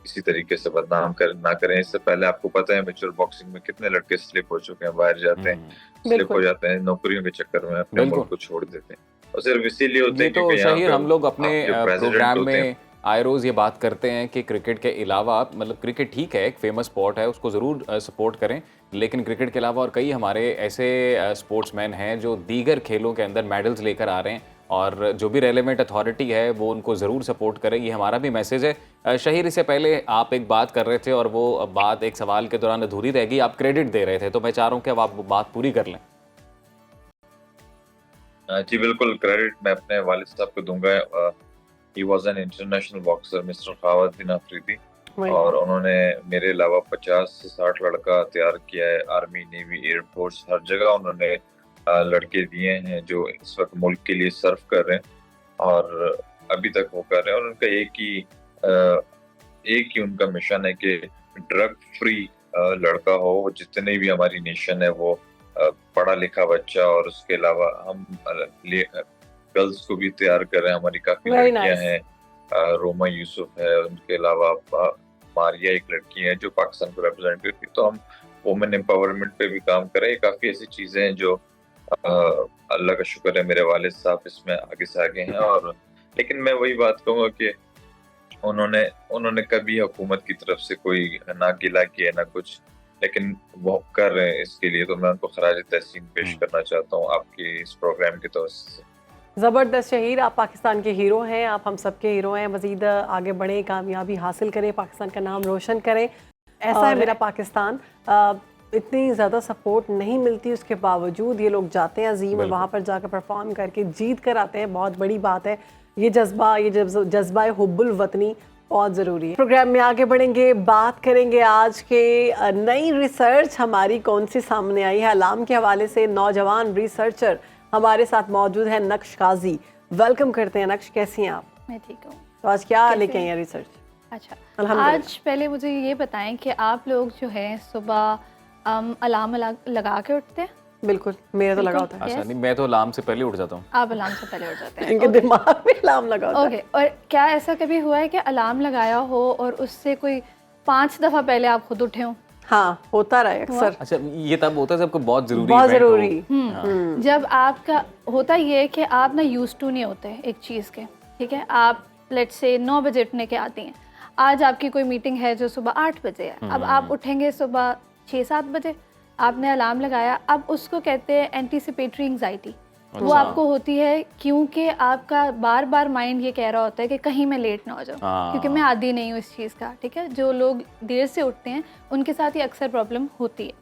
किसी तरीके से बदनाम ना करें। इससे पहले आपको पता है मैच्योर बॉक्सिंग में कितने लड़के स्लिप हो चुके हैं, बाहर जाते हैं, स्लिप हो बिल्कुल। जाते हैं नौकरियों के चक्कर में, अपने बिल्कुल। मुल्क को छोड़ देते हैं, और सिर्फ इसीलिए होते ये हैं तो क्योंकि यहाँ शहीर पे हम लोग अपने जो प्रेसिडेंट प्रोग्राम होते हैं। में आए रोज़ ये बात करते हैं कि क्रिकेट के अलावा, मतलब क्रिकेट ठीक है, एक फेमस स्पोर्ट है, उसको ज़रूर सपोर्ट करें, लेकिन क्रिकेट के अलावा और कई हमारे ऐसे स्पोर्ट्समैन हैं जो दीगर खेलों के अंदर मेडल्स लेकर आ रहे हैं, और जो भी रेलेवेंट अथॉरिटी है वो उनको ज़रूर सपोर्ट करे, ये हमारा भी मैसेज है। शहीर, इससे पहले आप एक बात कर रहे थे और वो बात एक सवाल के दौरान अधूरी रह गई, आप क्रेडिट दे रहे थे, तो मैं चाह रहा हूँ कि अब आप वो बात पूरी कर लें। जी बिल्कुल, क्रेडिट मैं अपने वालिद साहब को दूंगा। He was an international boxer, mister खवातीन अफरीदी, वही। और उन्होंने मेरे अलावा 50 से 60 लड़का तैयार किया है, आर्मी, नेवी, एयरफोर्स, हर जगह उन्होंने लड़के दिए हैं जो इस वक्त मुल्क के लिए सर्व कर रहे हैं, और अभी तक वो कर रहे हैं। और उनका एक ही उनका मिशन है कि ड्रग फ्री लड़का हो, जितने भी हमारी नेशन है वो पढ़ा लिखा बच्चा, और उसके अलावा हम गर्ल्स को भी तैयार कर रहे हैं। हमारी काफी Very लड़कियां nice. हैं, रोमा यूसुफ है, उनके अलावा मारिया एक लड़की है जो पाकिस्तान को रिप्रेजेंट करती है। तो हम वुमेन एम्पावरमेंट पे भी काम कर रहे हैं। काफी ऐसी चीजें हैं जो अल्लाह का शुक्र है मेरे वालिद साहब इसमें आगे से आगे हैं। और लेकिन मैं वही बात कहूँगा कि उन्होंने कभी हुकूमत की तरफ से कोई ना गिला किया ना कुछ, लेकिन वो कर रहे हैं इसके लिए, तो मैं उनको खराज तहसीन पेश करना चाहता हूँ आपके इस प्रोग्राम की तरफ से। ज़बरदस्त शहीर, आप पाकिस्तान के हीरो हैं, आप हम सब के हीरो हैं। मज़ीद आगे बढ़ें, कामयाबी हासिल करें, पाकिस्तान का नाम रोशन करें। ऐसा है मेरा पाकिस्तान। इतनी ज़्यादा सपोर्ट नहीं मिलती, उसके बावजूद ये लोग जाते हैं अजीम, और वहाँ पर जाकर परफॉर्म करके जीत कर आते हैं। बहुत बड़ी बात है। ये जज्बा हुब्बुल वतनी बहुत ज़रूरी है। प्रोग्राम में आगे बढ़ेंगे, बात करेंगे आज के नई रिसर्च हमारी कौन सी सामने आई है। अलार्म के हवाले से नौजवान रिसर्चर हमारे साथ मौजूद है नक्श काजी। वेलकम करते हैं नक्श, कैसी हैं आप? मैं ठीक हूँ। तो आज क्या कैसे लेके आई हैं रिसर्च? अच्छा, अल्हम्दुलिल्लाह। आज पहले मुझे ये बताएं कि आप लोग जो है सुबह अलार्म लगा के उठते हैं? बिल्कुल, मेरा तो लगा होता है। अच्छा, नहीं, मैं तो अलार्म से पहले उठ जाता हूँ। आप अलार्म से पहले उठ जाते हैं? इनके दिमाग में अलार्म लगा होता है। ओके, और क्या ऐसा कभी हुआ है कि अलार्म लगाया हो और उससे कोई 5 दफ़ा पहले आप खुद उठे हो? हाँ, होता रहा है अक्सर। अच्छा, ये तब होता है जब कोई बहुत ज़रूरी बहुत event हो। ज़रूरी। जब आपका होता ये है कि आप ना यूज टू नहीं होते एक चीज़ के, ठीक है? आप लेट्स से 9 बजे उठने के आती हैं, आज आपकी कोई मीटिंग है जो सुबह 8 बजे है, अब आप उठेंगे सुबह 6-7 बजे, आपने अलार्म लगाया। अब उसको कहते हैं एंटीसिपेटरी एंजाइटी। वो आपको होती है क्योंकि आपका बार बार माइंड ये कह रहा होता है कि कहीं मैं लेट ना हो जाऊँ, क्योंकि मैं आदी नहीं हूँ इस चीज़ का, ठीक है? जो लोग देर से उठते हैं उनके साथ ये अक्सर प्रॉब्लम होती है।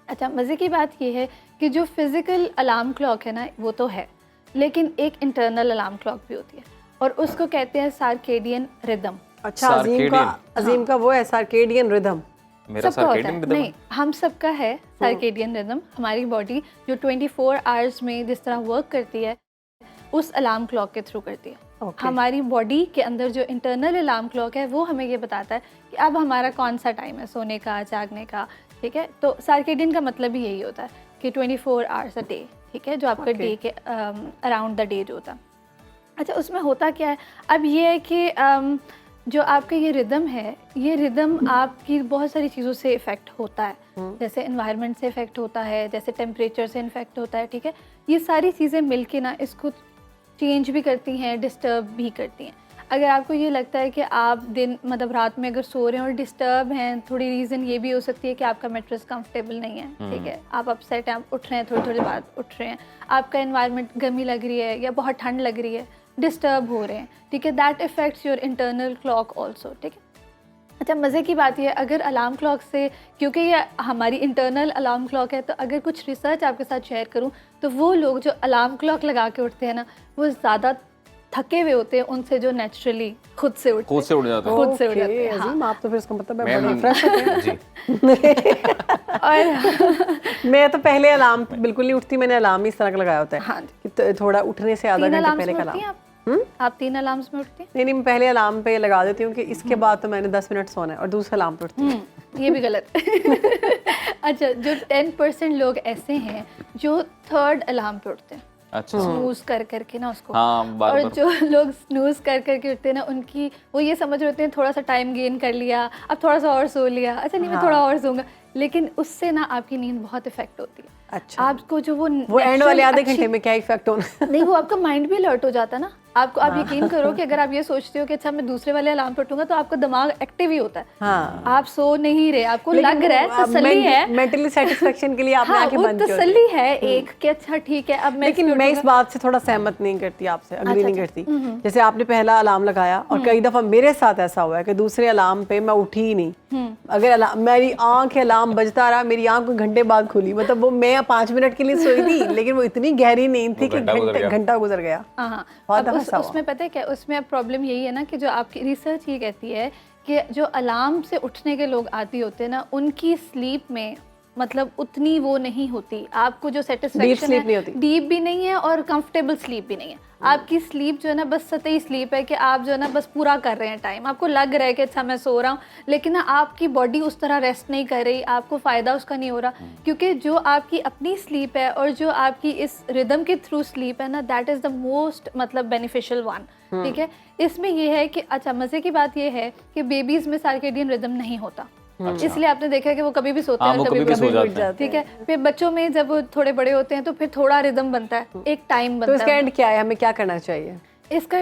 अच्छा, मज़े की बात ये है कि जो फिज़िकल अलार्म क्लॉक है ना वो तो है, लेकिन एक इंटरनल अलार्म क्लॉक भी होती है, और उसको कहते हैं सर्केडियन रिदम। अच्छा, अजीम का वो है सर्केडियन रिदम। मेरा सबका होता सर्केडियन है, रिदम नहीं, हम सबका है सर्केडियन रिदम। हमारी बॉडी जो 24 आवर्स में जिस तरह वर्क करती है उस अलार्म क्लॉक के थ्रू करती है। Okay. हमारी बॉडी के अंदर जो इंटरनल अलार्म क्लॉक है वो हमें ये बताता है कि अब हमारा कौन सा टाइम है सोने का, जागने का, ठीक है? तो सर्केडियन का मतलब ही यही होता है कि 24 आवर्स अ डे, ठीक है? जो आपका डे के अराउंड द डे जो होता है। अच्छा, उसमें होता क्या है? अब ये है कि जो आपका ये रिदम है, ये रिदम आपकी बहुत सारी चीज़ों से इफ़ेक्ट होता है, जैसे एनवायरनमेंट से इफ़ेक्ट होता है, जैसे टेम्परेचर से इफ़ेक्ट होता है, ठीक है? ये सारी चीज़ें मिलके ना इसको चेंज भी करती हैं, डिस्टर्ब भी करती हैं। अगर आपको ये लगता है कि आप दिन मतलब रात में अगर सो रहे हैं और डिस्टर्ब हैं, थोड़ी रीज़न ये भी हो सकती है कि आपका मैट्रेस कंफर्टेबल नहीं है, ठीक है? आप अपसेट हैं, आप उठ रहे हैं, थोड़ी थोड़ी बाद उठ रहे हैं, आपका एनवायरनमेंट गर्मी लग रही है या बहुत ठंड लग रही है, डिस्टर्ब हो रहे हैं, ठीक है? That effects your internal clock also, ठीक है? अच्छा, मज़े की बात ये है, अगर अलार्म क्लॉक से, क्योंकि ये हमारी इंटरनल अलार्म क्लॉक है, तो अगर कुछ रिसर्च आपके साथ शेयर करूं तो वो लोग जो अलार्म क्लॉक लगा के उठते हैं ना वो ज़्यादा थके हुए होते हैं उनसे जो नेचुरली खुद से उठ जाते हैं। खुद से उठ जाते हैं। अजीम, आप तो फिर इसका मतलब है मैं बड़े फ्रेश होते हैं। जी, और मैं तो पहले अलार्म बिल्कुल नहीं उठती, मैंने अलार्म इस तरह का लगाया होता है हाँ कि थोड़ा उठने से आधा 3 घंटे अलार्म पहले का उठती हैं अलार्म। आप? आप 3 अलार्म्स में उठती हैं? नहीं नहीं, मैं पहले अलार्म पे लगा देती हूँ कि इसके बाद तो मैंने 10 मिनट सोना है, और दूसरे अलार्म पे उठती हूँ। ये भी गलत। अच्छा, जो 10% लोग ऐसे हैं जो थर्ड अलार्म पे उठते हैं, अच्छा स्नूज कर करके ना उसको, हाँ, बार और बार। जो लोग स्नूज कर करके उठते हैं ना, उनकी वो ये समझ रहे होते हैं थोड़ा सा टाइम गेन कर लिया, अब थोड़ा सा और सो लिया, अच्छा नहीं मैं थोड़ा और सोऊंगा, लेकिन उससे ना आपकी नींद बहुत इफेक्ट होती है। अच्छा, आपको जो वो एंड वाले आधे घंटे में क्या इफेक्ट होना? नहीं, वो आपका माइंड भी अलर्ट हो जाता है ना। आपको, आप यकीन करो कि अगर आप ये सोचते हो कि अच्छा मैं दूसरे वाले अलार्म पर उठूंगा, तो आपका दिमाग एक्टिव ही होता है। हाँ, आप सो नहीं रहे, आपको लग रहा है, तसल्ली है, मेंटली सेटिस्फेक्शन के लिए आपने हाँ, आंखें वो बंद की होती है। तसल्ली है एक कि अच्छा ठीक है अब मैं लेकिन इस पे मैं इस उठूंगा। बात से थोड़ा सहमत नहीं करती आपसे, अग्री नहीं अच्छा, करती। जैसे आपने पहला अलार्म लगाया, और कई दफा मेरे साथ ऐसा हुआ है कि दूसरे अलार्म पे मैं उठी ही नहीं। अगर मेरी आंख अलार्म बजता रहा, मेरी आंख घंटे बाद खुली, मतलब वो मैं 5 मिनट के लिए सोई थी, लेकिन वो इतनी गहरी नींद थी कि घंटा गुजर गया। हाँ, बहुत अब दफा ऐसा हुआ। उसमें पता है क्या, उसमें अब प्रॉब्लम यही है ना कि जो आपकी रिसर्च ये कहती है कि जो अलार्म से उठने के लोग आदी होते हैं ना, उनकी स्लीप में मतलब उतनी वो नहीं होती, आपको जो सेटिस्फेक्शन sleep नहीं होती। डीप भी नहीं है और कंफर्टेबल स्लीप भी नहीं है। आपकी स्लीप जो है ना बस सतही स्लीप है कि आप जो है ना बस पूरा कर रहे हैं टाइम, आपको लग रहा है कि अच्छा मैं सो रहा हूँ, लेकिन ना आपकी बॉडी उस तरह रेस्ट नहीं कर रही, आपको फ़ायदा उसका नहीं हो रहा, क्योंकि जो आपकी अपनी स्लीप है और जो आपकी इस रिदम के थ्रू स्लीप है ना, दैट इज़ द मोस्ट मतलब बेनिफिशियल वन। ठीक है, इसमें ये है कि अच्छा मज़े की बात ये है कि बेबीज़ में सर्केडियन रिदम नहीं होता, इसलिए आपने देखा है कि वो कभी भी सोते हैं और कभी भी सो उठ जाते हैं। जाते हैं। ठीक है, फिर बच्चों में जब वो थोड़े बड़े होते हैं तो फिर थोड़ा रिदम बनता है, एक टाइम तो बनता इसका है। एंड क्या है, हमें क्या करना चाहिए? इसका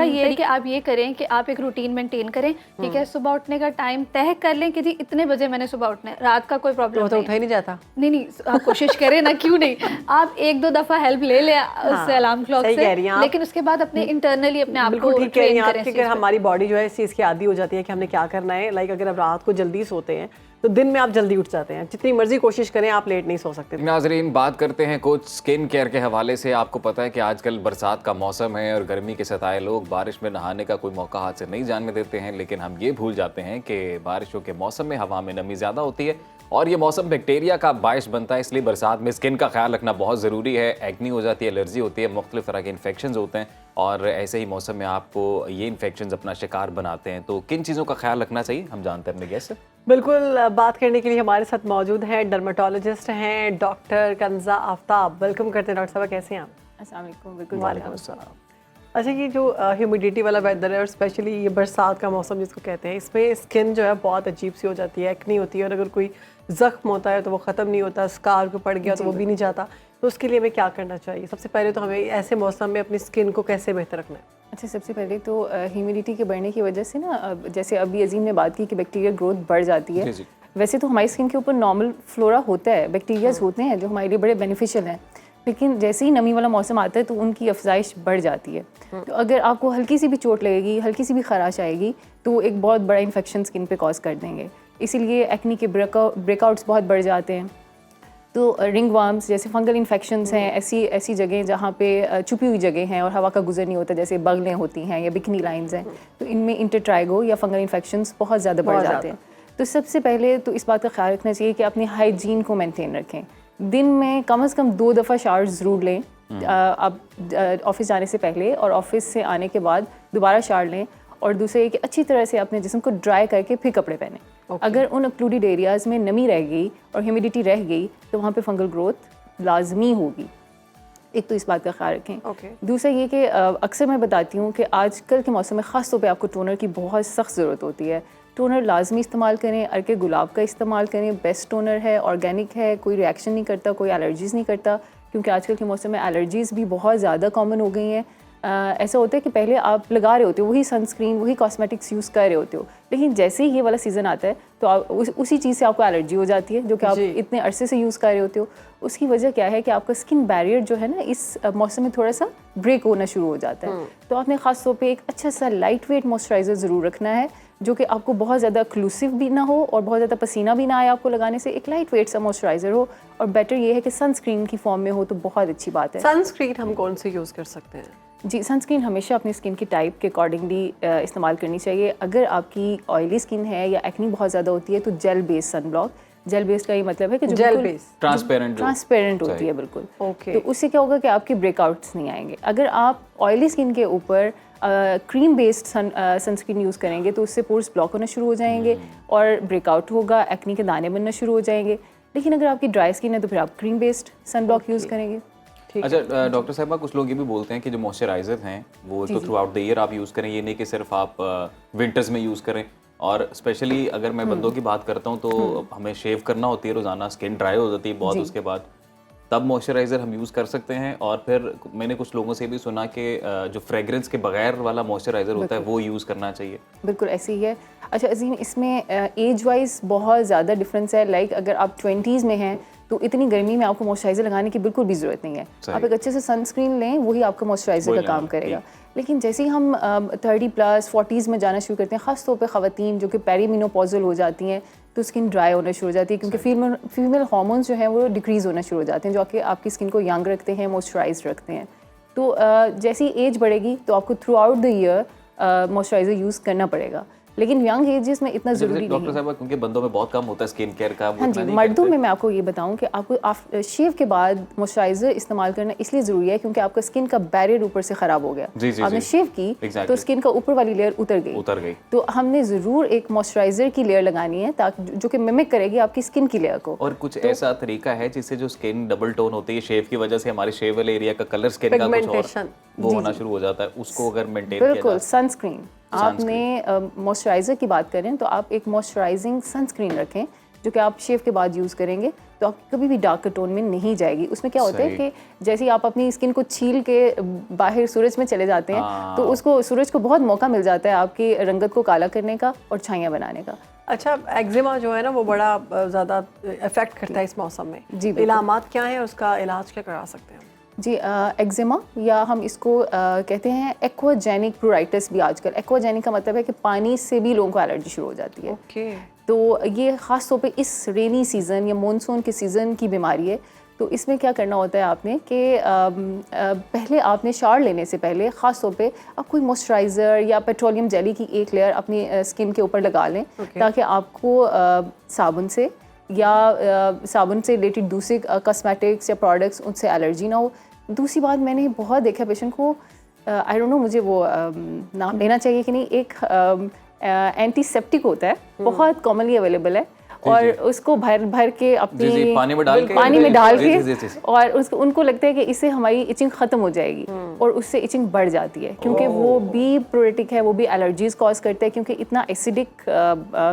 ये है कि आप ये करें कि आप एक रूटीन मेंटेन करें। ठीक है, सुबह उठने का टाइम तय कर लें कि जी इतने बजे मैंने सुबह उठना है, रात का कोई प्रॉब्लम तो नहीं उठा ही नहीं जाता। नहीं, आप कोशिश करें ना, क्यों नहीं, आप 1-2 दफ़ा हेल्प ले लें उससे अलार्म क्लॉक सही कह से, रही हैं आप। लेकिन उसके बाद अपने इंटरनली अपने आप को बिल्कुल ठीक कह रही ट्रेन हैं करें आप इस कि अगर चीज़ पे। हमारी बॉडी जो है इस चीज़ की आदी हो जाती है कि हमने क्या करना है, लाइक अगर आप रात को जल्दी सोते हैं तो दिन में आप जल्दी उठ जाते हैं, जितनी मर्जी कोशिश करें आप लेट नहीं सो सकते। नाजरीन, बात करते हैं कुछ स्किन केयर के हवाले से। आपको पता है कि आजकल बरसात का मौसम है और गर्मी के सताए लोग बारिश में नहाने का कोई मौका हाथ से नहीं जाने देते हैं, लेकिन हम ये भूल जाते हैं कि बारिशों के मौसम में हवा में नमी ज़्यादा होती है और ये मौसम बैक्टीरिया का बायस बनता है, इसलिए बरसात में स्किन का ख्याल रखना बहुत ज़रूरी है। एक्नी हो जाती है, एलर्जी होती है, मुख्तलिफ तरह के इन्फेक्शन होते हैं और ऐसे ही मौसम में आपको ये इन्फेक्शन अपना शिकार बनाते हैं। तो किन चीज़ों का ख्याल रखना चाहिए, हम जानते हैं अपने गेस्ट से। बिल्कुल, बात करने के लिए हमारे साथ मौजूद हैं डर्मेटोलॉजिस्ट हैं डॉक्टर कंजा आफ्ताब। वेलकम करते हैं डॉक्टर साहब, कैसे हैं आप? अस्सलाम वालेकुम। बिल्कुल, वालेकुम अस्सलाम। अच्छा, ये जो ह्यूमिडिटी वाला वेदर है और स्पेशली ये बरसात का मौसम जिसको कहते हैं, इसमें स्किन जो है बहुत अजीब सी हो जाती है, एक्नी होती है, और अगर कोई ज़ख्म होता है तो वो ख़त्म नहीं होता, स्कार को पड़ गया तो वो भी नहीं जाता। तो उसके लिए हमें क्या करना चाहिए? सबसे पहले तो हमें ऐसे मौसम में अपनी स्किन को कैसे बेहतर रखना है? अच्छा, सबसे पहले तो ह्यूमिडिटी के बढ़ने की वजह से ना, जैसे अभी अजीम ने बात की कि बैक्टीरियल ग्रोथ बढ़ जाती है। जी। वैसे तो हमारी स्किन के ऊपर नॉर्मल फ्लोरा होता है, बैक्टीरियाज होते हैं जो हमारे लिए बड़े बेनिफिशियल हैं, लेकिन जैसे ही नमी वाला मौसम आता है तो उनकी अफजाइश बढ़ जाती है। तो अगर आपको हल्की सी भी चोट लगेगी, हल्की सी भी खराश आएगी, तो एक बहुत बड़ा इन्फेक्शन स्किन पे कॉज कर देंगे। इसीलिए एक्नी के ब्रेकआउट्स बहुत बढ़ जाते हैं। तो रिंग वार्म्स जैसे फंगल इन्फेक्शंस हैं, ऐसी जगह जहाँ पे छुपी हुई जगह हैं और हवा का गुजर नहीं होता, जैसे बगलें होती हैं या बिकनी लाइंस हैं, तो इनमें इंटरट्राइगो या फंगल इन्फेक्शंस बहुत ज़्यादा बढ़ जाते हैं। तो सबसे पहले तो इस बात का ख्याल रखना चाहिए कि अपनी हाइजीन को मेंटेन रखें। दिन में कम से कम 2 दफ़ा शावर ज़रूर लें, आप ऑफिस जाने से पहले और ऑफिस से आने के बाद दोबारा शावर लें। और दूसरे ये कि अच्छी तरह से अपने जिस्म को ड्राई करके फिर कपड़े पहने। अगर उन अक्लूडेड एरियाज़ में नमी रह गई और ह्यूमिडिटी रह गई तो वहाँ पे फंगल ग्रोथ लाजमी होगी। एक तो इस बात का ख्याल रखें। दूसरा ये कि अक्सर मैं बताती हूँ कि आजकल के मौसम में ख़ास तौर पे आपको टोनर की बहुत सख्त ज़रूरत होती है। टोनर लाजमी इस्तेमाल करें, अर्के गुलाब का इस्तेमाल करें, बेस्ट टोनर है, ऑर्गेनिक है, कोई रिएक्शन नहीं करता, कोई एलर्जीज़ नहीं करता, क्योंकि आजकल के मौसम में एलर्जीज़ भी बहुत ज़्यादा कॉमन हो गई हैं। ऐसा होता है कि पहले आप लगा रहे होते हो वही सनस्क्रीन, वही कॉस्मेटिक्स यूज़ कर रहे होते हो, लेकिन जैसे ही ये वाला सीज़न आता है तो आप उसी चीज़ से आपको एलर्जी हो जाती है, जो कि आप इतने अरसे से यूज़ कर रहे होते हो। उसकी वजह क्या है कि आपका स्किन बैरियर जो है ना, इस मौसम में थोड़ा सा ब्रेक होना शुरू हो जाता है। तो आपने ख़ास तौर पे एक अच्छा सा लाइट वेट मॉइस्चराइज़र ज़रूर रखना है, जो कि आपको बहुत ज़्यादा एक्लूसिव भी ना हो और बहुत ज़्यादा पसीना भी ना आए आपको लगाने से। एक लाइट वेट सा मॉइस्चराइज़र हो, और बेटर ये है कि सनस्क्रीन की फॉर्म में हो तो बहुत अच्छी बात है। सनस्क्रीन हम कौन से यूज़ कर सकते हैं? जी, सनस्क्रीन हमेशा अपनी स्किन की टाइप के अकॉर्डिंगली इस्तेमाल करनी चाहिए। अगर आपकी ऑयली स्किन है या एक्नी बहुत ज़्यादा होती है तो gel based sunblock gel based का ये मतलब है कि जो जेल बिल्कुल बेस्ड ट्रांसपेरेंट होती है बिल्कुल। ओके। तो उससे क्या होगा कि आपके ब्रेकआउट्स नहीं आएंगे। अगर आप ऑयली स्किन के ऊपर क्रीम बेस्ड सनस्क्रीन यूज़ करेंगे तो उससे पोर्स ब्लॉक होना शुरू हो जाएंगे और ब्रेकआउट होगा, एक्ने के दाने बनना शुरू हो जाएंगे। लेकिन अगर आपकी ड्राई स्किन है तो फिर आप cream based sunblock use करेंगे। अच्छा डॉक्टर साहिबा, कुछ लोग ये भी बोलते हैं कि जो मॉइस्चराइजर हैं वो तो थ्रू आउट द ईयर आप यूज़ करें, ये नहीं कि सिर्फ आप विंटर्स में यूज़ करें। और स्पेशली अगर मैं बंदों की बात करता हूँ तो हमें शेव करना होती है रोज़ाना, स्किन ड्राई हो जाती है बहुत, उसके बाद तब मॉइस्चराइज़र हम यूज़ कर सकते हैं। और फिर मैंने कुछ लोगों से भी सुना कि जो फ्रेगरेंस के बगैर वाला मॉइस्चराइज़र होता है वो यूज़ करना चाहिए। बिल्कुल ऐसे ही है। अच्छा अजीम, इसमें एज वाइज बहुत ज़्यादा डिफरेंस है। लाइक अगर आप 20s में हैं तो इतनी गर्मी में आपको मॉइस्चराइज़र लगाने की बिल्कुल भी ज़रूरत नहीं है। आप एक अच्छे से सनस्क्रीन लें, वही आपका मॉइस्चराइज़र का काम करेगा। लेकिन जैसे ही हम 30+ 40s में जाना शुरू करते हैं, ख़ास तौर पे ख़वातीन जो कि पेरीमेनोपॉजल हो जाती हैं, तो स्किन ड्राई होना शुरू हो जाती है क्योंकि फीमेल हार्मोन्स जो हैं वो डिक्रीज़ होना शुरू हो जाते हैं, जो कि आपकी स्किन को यंग रखते हैं, मॉइस्चराइज रखते हैं। तो जैसी एज बढ़ेगी तो आपको through out the year moisturiser use करना पड़ेगा, लेकिन यंग एजेस में इतना ज़रूरी नहीं है। डॉक्टर साहब, क्योंकि बंदों में बहुत कम होता है स्किन केयर का। हाँ जी, मर्दों में मैं आपको ये बताऊं कि आपको शेव के बाद मॉइस्चराइज़र इस्तेमाल करना इसलिए ज़रूरी है क्योंकि आपका स्किन का बैरियर ऊपर से ख़राब हो गया। आपने शेव की तो स्किन का ऊपर वाली लेयर उतर गई। तो हमने ज़रूर एक मॉइस्चराइज़र की लेयर लगानी है ताकि जो कि मिमिक करेगी आपकी स्किन की लेयर को। और कुछ ऐसा तरीका है जिससे जो स्किन डबल टोन होती है शेव की वजह से, हमारे शेव वाले एरिया का कलर स्किन का कुछ और वो होना शुरू हो जाता है, उसको अगर मेंटेन किया जाए। बिल्कुल, सनस्क्रीन आपने मॉइस्चराइज़र की बात करें तो आप एक मॉइस्चराइजिंग सनस्क्रीन रखें जो कि आप शेव के बाद यूज़ करेंगे तो आपकी कभी भी डार्क टोन में नहीं जाएगी। उसमें क्या होता है कि जैसे ही आप अपनी स्किन को छील के बाहर सूरज में चले जाते हैं तो उसको सूरज को बहुत मौका मिल जाता है आपकी रंगत को काला करने का और छाइयाँ बनाने का। अच्छा, एक्जिमा जो है ना वो बड़ा ज़्यादा इफेक्ट करता है इस मौसम में। जी, इलामात क्या है, उसका इलाज क्या करा सकते हैं? जी, एक्जिमा या हम इसको कहते हैं एक्वाजेनिक प्रोराइटिस भी आजकल। एक्वाजेनिक का मतलब है कि पानी से भी लोगों को एलर्जी शुरू हो जाती है। ओके। तो ये ख़ास तौर पे इस रेनी सीज़न या मॉनसून के सीज़न की बीमारी है। तो इसमें क्या करना होता है आपने कि पहले आपने शावर लेने से पहले ख़ास तौर पे आप कोई मॉइस्चराइज़र या पेट्रोलियम जेली की एक लेयर अपनी स्किन के ऊपर लगा लें ताकि आपको साबुन से या साबुन से रिलेटेड दूसरे कॉस्मेटिक्स या प्रोडक्ट्स उनसे एलर्जी ना हो। दूसरी बात, मैंने बहुत देखा पेशेंट को, आई डोंट नो मुझे वो नाम लेना चाहिए कि नहीं, एक एंटीसेप्टिक होता है, बहुत कॉमनली अवेलेबल है और उसको भर के अपनी पानी में डाल के और उसको उनको लगता है कि इससे हमारी इचिंग ख़त्म हो जाएगी और उससे इचिंग बढ़ जाती है क्योंकि वो भी प्रोरेटिक है, वो भी एलर्जीज कॉज करता है क्योंकि इतना एसिडिक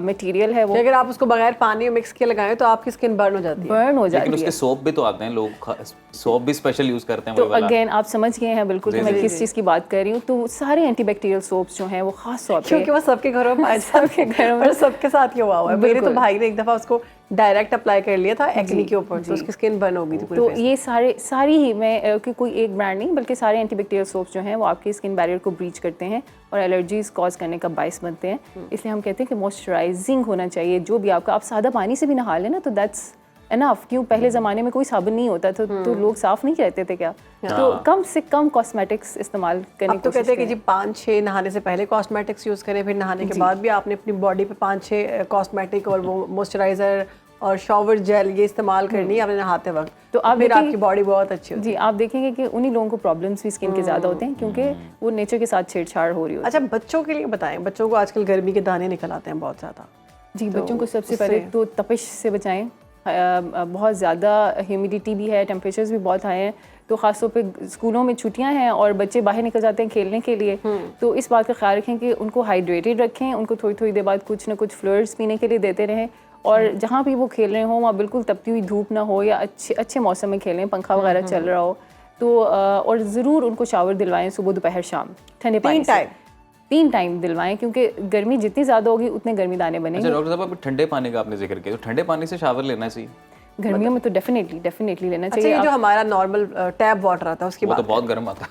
मटेरियल है वो। अगर आप उसको बगैर पानी मिक्स के लगाएं तो आपकी स्किन बर्न हो जाती है। लेकिन उसके सोप भी तो आते हैं, लोग सोप भी स्पेशल यूज करते हैं। तो अगेन आप समझ गए हैं बिल्कुल कि मैं किस चीज़ की बात कर रही हूँ। तो सारे एंटीबैक्टीरियल सोप्स जो हैं वो खास तौर पे क्योंकि वो सबके घरों में सबके घरों में सबके साथ ही हुआ है। मेरे तो भाई ने एक दफ़ा उसको डायरेक्ट अप्लाई कर लिया था एक्ने के ऊपर, तो उसकी स्किन बर्न हो गई थी। तो ये सारी ही मैं कि कोई एक ब्रांड नहीं बल्कि सारे एंटीबैक्टीरियल सोप्स जो हैं वो आपकी स्किन बैरियर को ब्रीच करते हैं और एलर्जीज कॉज करने का बायस बनते हैं। इसलिए हम कहते हैं कि मॉइस्चराइजिंग होना चाहिए जो भी आपका। आप सादा पानी से भी नहा लें ना तो दैट्स एनफ। क्यों, पहले ज़माने में कोई साबुन नहीं होता था तो लोग साफ़ नहीं रहते थे क्या? तो कम से कम कॉस्मेटिक्स इस्तेमाल करने की तो कहते हैं कि जी 5-6 नहाने से पहले कॉस्मेटिक्स यूज़ करें, फिर नहाने के बाद भी आपने अपनी बॉडी पे 5-6 कॉस्मेटिक और वो मॉइस्चराइज़र और शावर जेल ये इस्तेमाल करनी है आपने नहाते वक्त, तो आप फिर आपकी बॉडी बहुत अच्छी होती है। जी, आप देखेंगे कि उन्हीं लोगों को प्रॉब्लम्स भी स्किन के ज़्यादा होते हैं क्योंकि वो नेचर के साथ छेड़छाड़ हो रही होती है। अच्छा, बच्चों के लिए बताएं, बच्चों को आजकल गर्मी के दाने निकल आते हैं बहुत ज़्यादा। जी, बच्चों को सबसे पहले तो तपिश से बचाएं। बहुत ज़्यादा ह्यूमिडिटी भी है, टेम्परेचर्स भी बहुत हाई हैं, तो ख़ासतौर पे स्कूलों में छुट्टियां हैं और बच्चे बाहर निकल जाते हैं खेलने के लिए, तो इस बात का ख्याल रखें कि उनको हाइड्रेटेड रखें, उनको थोड़ी थोड़ी देर बाद कुछ ना कुछ फ्लूइड्स पीने के लिए देते रहें और जहाँ भी वो खेल रहे हों वहाँ बिल्कुल तपती हुई धूप ना हो या अच्छे मौसम में खेलें, पंखा वगैरह चल रहा हो तो और ज़रूर उनको शावर दिलवाएं सुबह दोपहर शाम ठंडे पानी से। 3 टाइम दिलवाएं क्योंकि गर्मी जितनी ज़्यादा होगी उतने गर्मी दाने बनेंगे। अच्छा डॉक्टर साहब, ठंडे पानी का आपने जिक्र किया, तो ठंडे पानी से शावर लेना चाहिए गर्मियों में? तो डेफिनेटली लेना चाहिए। अच्छा, ये जो हमारा नॉर्मल टैप वाटर आता है उसकी बात तो बहुत गर्म आता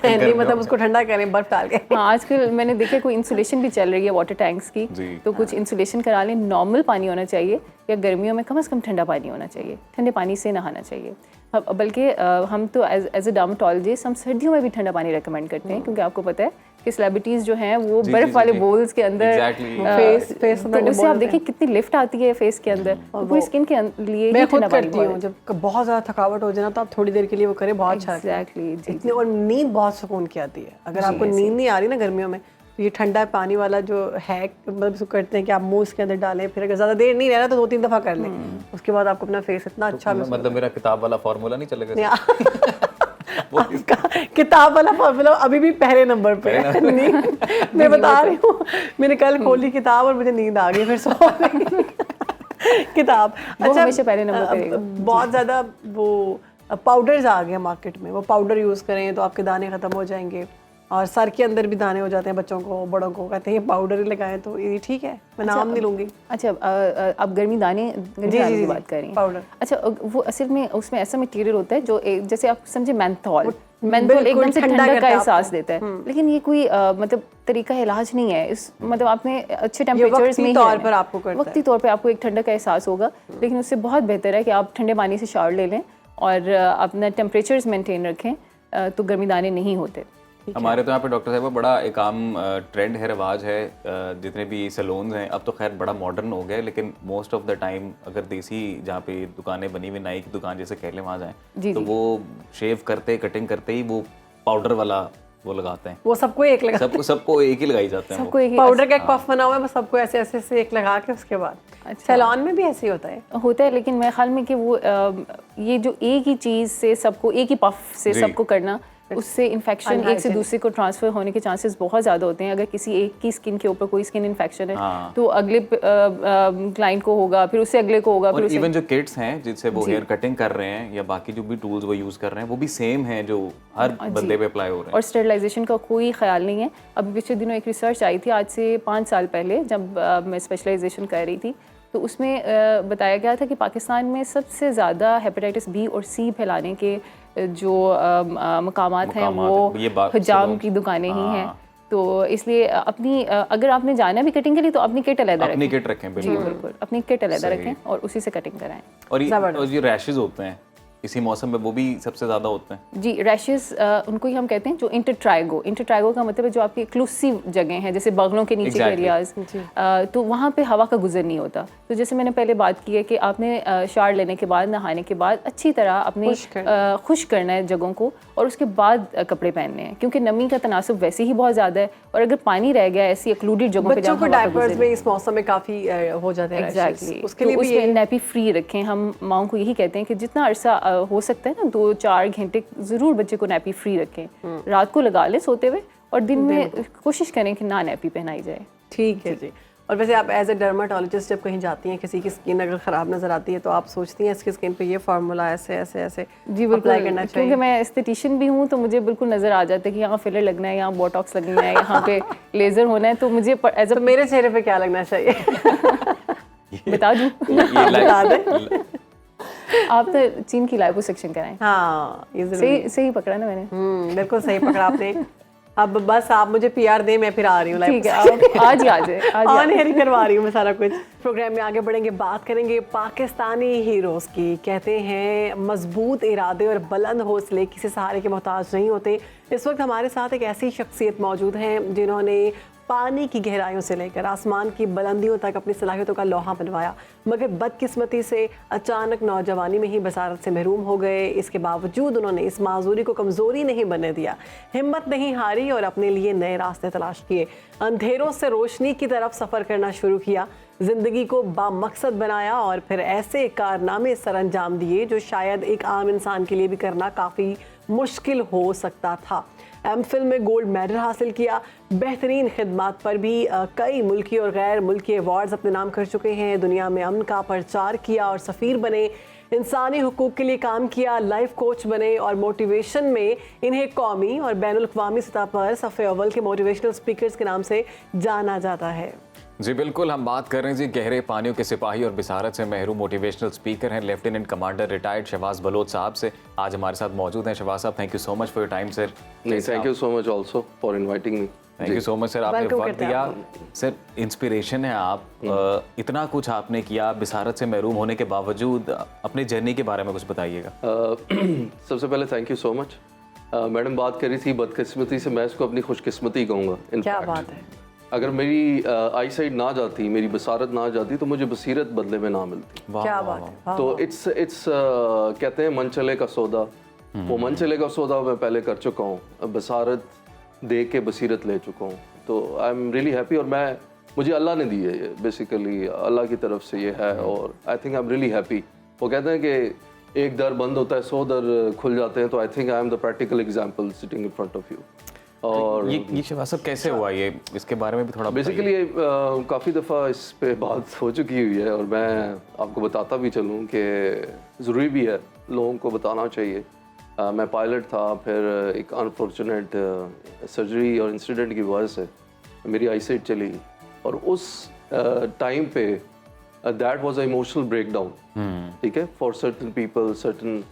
है नहीं, मतलब उसको ठंडा करें बर्फ डाल के। हाँ, आजकल मैंने देखा कोई इंसुलेशन भी चल रही है वाटर टैंक्स की, तो कुछ इंसुलेशन करा लें। नॉर्मल पानी होना चाहिए या गर्मियों में कम से कम ठंडा पानी होना चाहिए, ठंडे पानी से नहाना चाहिए। बल्कि हम तो एज ए डर्मेटोलॉजिस्ट हम सर्दियों में भी ठंडा पानी रेकमेंड करते हैं क्योंकि आपको पता है कि सेलिब्रिटीज़ जो हैं वो बर्फ़ वाले बोल्स के अंदर फेस तो उससे आप देखिए कितनी लिफ्ट आती है फेस के अंदर, और पूरी स्किन के लिए मैं खुद करती हूँ जब बहुत ज़्यादा थकावट हो जाए ना, तो आप थोड़ी देर के लिए वो करें, बहुत अच्छा लगता है। एग्जैक्टली इतनी, और नींद बहुत सुकून की आती है। अगर आपको नींद नहीं आ रही ना गर्मियों में, तो ये ठंडा पानी वाला जो है, मतलब इसको करते हैं कि आप मुंह इसके अंदर डालें, फिर अगर ज़्यादा देर नहीं रहना तो 2-3 दफ़ा कर लें, उसके बाद आपको अपना फेस इतना अच्छा मतलब मेरा किताब वाला फार्मूला नहीं चलेगा? किताब वाला फॉर्मूला अभी भी पहले नंबर पे है। मैं बता रही हूँ, मैंने कल खोली किताब और मुझे नींद आ गई, फिर सो गई। किताब अच्छा हमेशा पहले नंबर पे रहेगा। बहुत ज़्यादा वो पाउडर्स आ गए मार्केट में, वो पाउडर यूज़ करें तो आपके दाने ख़त्म हो जाएंगे, और सर के अंदर भी दाने हो जाते हैं बच्चों को, बड़ों को, कहते हैं ये पाउडर ही लगाएं, तो ये ठीक है, मैं नाम नहीं लूँगी। अच्छा, अब गर्मी दाने की बात कर रही हैं, पाउडर। अच्छा, वो असल में उसमें ऐसा मटेरियल होता है जो जैसे आप समझे मेंथोल एकदम से ठंडक का एहसास देता है, लेकिन ये कोई मतलब तरीका इलाज नहीं है। इस मतलब आपने अच्छे टेम्परेचर्स में तौर पर आपको करता है, वक्ती तौर पे आपको एक ठंडक का एहसास होगा, लेकिन उससे बहुत बेहतर है कि आप ठंडे पानी से शावर ले लें और अपना टेम्परेचर्स मेंटेन रखें, तो गर्मी दाने नहीं होते। हमारे तो यहाँ पे डॉक्टर साहब बड़ा एक आम ट्रेंड है, रिवाज है, जितने भी सैलून्स हैं अब तो खैर बड़ा मॉडर्न हो गए, लेकिन मोस्ट ऑफ द टाइम अगर देसी जहाँ पे दुकानें बनी हुई, नाई की दुकान जैसे कह लें वहाँ जाएँ, तो वो शेव करते कटिंग करते ही वो पाउडर वाला वो लगाते हैं, वो सबको एक लगा, सबको एक ही लगाई जाते हैं, सबको एक ही पाउडर का एक पफ बना हुआ है, बस सबको ऐसे ऐसे से एक लगा के उसके बाद। सैलून में भी ऐसे ही होता है, लेकिन मेरे ख्याल में कि वो ये जो एक ही चीज़ से सबको एक ही पफ से सबको करना, उससे इन्फेक्शन एक से दूसरे को ट्रांसफ़र होने के चांसेस बहुत ज़्यादा होते हैं। अगर किसी एक की स्किन के ऊपर कोई स्किन इन्फेक्शन है तो अगले क्लाइंट को होगा, फिर उससे अगले को होगा, फिर इवन जो किट्स हैं जिनसे वो हेयर कटिंग कर रहे हैं या बाकी जो भी टूल्स वो यूज़ कर रहे हैं वो भी सेम हैं जो हर बंदे पे अप्लाई हो रहे हैं, और स्टेरिलाइजेशन का कोई ख्याल नहीं है। अभी पिछले दिनों एक रिसर्च आई थी, आज से 5 साल पहले, जब मैं स्पेशलाइजेशन कर रही थी, तो उसमें बताया गया था कि पाकिस्तान में सबसे ज़्यादा हेपेटाइटिस बी और सी फैलाने के जो मकामात हैं वो हिजाम की दुकानें ही हैं। तो इसलिए अपनी अगर आपने जाना भी कटिंग के लिए तो अपनी किट अलग रखें, अपनी किट रखें, बिल्कुल अपनी किट अलग रखें और उसी से कटिंग कराएं। और ये रैशेस होते हैं इसी मौसम में, वो भी सबसे ज़्यादा होते हैं जी। रैशेस उनको ही हम कहते हैं जो इंटरट्राइगो का मतलब है जो आपकी एक्लूसिव जगह हैं, जैसे बगलों के नीचे के एरियाज, तो वहाँ पे हवा का गुजर नहीं होता। तो जैसे मैंने पहले बात की है कि आपने शावर लेने के बाद, नहाने के बाद अच्छी तरह अपने खुश करना है जगहों को, और उसके बाद कपड़े पहनने हैं, क्योंकि नमी का तनासुब वैसे ही बहुत ज़्यादा है, और अगर पानी रह गया ऐसी एक्लूडेड जगहों पे, बच्चों को डायपर्स में इस मौसम में काफ़ी हो जाते हैं एग्जैक्टली, उसके लिए भी नैपी फ्री रखें। हम माओं को यही कहते हैं कि जितना अरसा हो सकता है ना, 2-4 घंटे ज़रूर बच्चे को नैपी फ्री रखें, रात को लगा लें सोते हुए, और दिन में कोशिश करें कि ना नैपी पहनाई जाए। ठीक है जी। और वैसे आप एज ए डर्माटोलॉजिस्ट जब कहीं जाती हैं, किसी की स्किन अगर ख़राब नज़र आती है, तो आप सोचती हैं इसकी स्किन पे ये फार्मूला ऐसे ऐसे ऐसे जी बिल्कुल करना चाहिए, क्योंकि मैं एस्थेटिशियन भी हूँ, तो मुझे बिल्कुल नज़र आ जाता है कि यहाँ फिलर लगना है, यहाँ बोटॉक्स लगना है, यहाँ पे लेज़र होना है, तो मुझे तो मेरे चेहरे पे क्या लगना चाहिए बता दूँ? बता दें। आप तो चीन की लाइपोसक्शन कराएं। हाँ, ये सही पकड़ा ना मैंने। बिल्कुल सही पकड़ा आपने। अब बस आप मुझे PR दें, मैं फिर आ रही हूँ। ठीक है, आप आज ही आ जाए, ऑन एयर ही करवा रही हूँ मैं सारा कुछ। प्रोग्राम में आगे बढ़ेंगे, बात करेंगे पाकिस्तानी हीरोज़ की। कहते हैं मजबूत इरादे और बुलंद हौसले किसी सहारे के मोहताज नहीं होते। इस वक्त हमारे साथ एक ऐसी शख्सियत मौजूद हैं जिन्होंने पानी की गहराइयों से लेकर आसमान की बुलंदियों तक अपनी सलाहियतों का लोहा बनवाया, मगर बदकिस्मती से अचानक नौजवानी में ही बसारत से महरूम हो गए। इसके बावजूद उन्होंने इस माजूरी को कमज़ोरी नहीं बनने दिया, हिम्मत नहीं हारी और अपने लिए नए रास्ते तलाश किए। अंधेरों से रोशनी की तरफ सफ़र करना शुरू किया, ज़िंदगी को बामकसद बनाया और फिर ऐसे कारनामे सर अंजाम दिए जो शायद एक आम इंसान के लिए भी करना काफ़ी मुश्किल हो सकता था। MPhil में गोल्ड मेडल हासिल किया, बेहतरीन खिदमात पर भी कई मुल्की और गैर मुल्की अवार्ड्स अपने नाम कर चुके हैं। दुनिया में अमन का प्रचार किया और सफ़ीर बने, इंसानी हुकूक के लिए काम किया, लाइफ कोच बने और मोटिवेशन में इन्हें कौमी और बैनुल अक़वामी सतह पर सफ़े अव्वल के मोटिवेशनल स्पीकर्स के नाम से जाना जाता है। जी बिल्कुल, हम बात कर रहे हैं जी गहरे पानियों के सिपाही और बिसारत से महरूम मोटिवेशनल स्पीकर हैं lieutenant commander retired Shahbaz Baloch साहब से आज हमारे साथ मौजूद हैं। शहबाज साहब, thank you so much for your time sir. Thank you so much also for inviting me. Thank you so much sir, आपने वक्त दिया। सर इंस्पिरेशन है आप, इतना कुछ आपने किया, बिसारत से महरूम होने के बावजूद अपने जर्नी के बारे में कुछ बताइएगा। सबसे पहले thank you so much madam बात कर रही थी बदकिस्मती से, मैं इसको अपनी खुशकिस्मती कहूँगा। क्या बात है। अगर मेरी आई साइट ना जाती, मेरी बसारत ना जाती, तो मुझे बसीरत बदले में ना मिलती। क्या बात है। वाह, तो वाह। इट्स कहते हैं मन चले का सौदा, वो मन चले का सौदा मैं पहले कर चुका हूँ, बसारत दे के बसीरत ले चुका हूँ। तो आई एम रियली हैप्पी, और मुझे अल्लाह ने दी है ये, बेसिकली अल्लाह की तरफ से ये है, और I think I am really happy. वो कहते हैं कि एक दर बंद होता है 100 दर खुल जाते हैं, तो I think I am the practical example sitting in front of you. और ये शहबाज साहब कैसे हुआ ये, इसके बारे में भी थोड़ा बेसिकली काफ़ी दफ़ा इस पे बात हो चुकी हुई है, और मैं आपको बताता भी चलूँ कि ज़रूरी भी है, लोगों को बताना चाहिए। मैं पायलट था, फिर एक अनफॉर्चुनेट सर्जरी और इंसिडेंट की वजह से मेरी आई साइट चली गई, और उस टाइम पे that was a emotional breakdown, ठीक है, for certain people, certain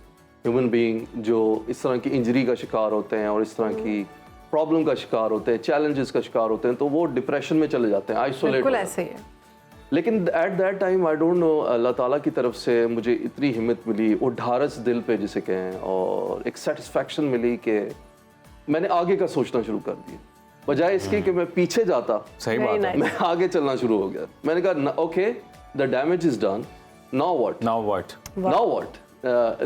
human being जो इस तरह की इंजरी का शिकार होते हैं और इस तरह की प्रॉब्लम का शिकार होते हैं, चैलेंजेस का शिकार होते हैं, तो वो डिप्रेशन में चले जाते हैं, आइसोलेट। बिल्कुल ऐसे ही है। लेकिन at that time I don't know, Allah ताला की तरफ से मुझे इतनी हिम्मत मिली, वो ढारस दिल पे जिसे कहें, और एक सेटिस्फैक्शन मिली कि मैंने आगे का सोचना शुरू कर दिया, बजाय इसके कि मैं पीछे जाता। सही बात है। मैं आगे चलना शुरू हो गया। मैंने कहा okay, the damage is done, now what,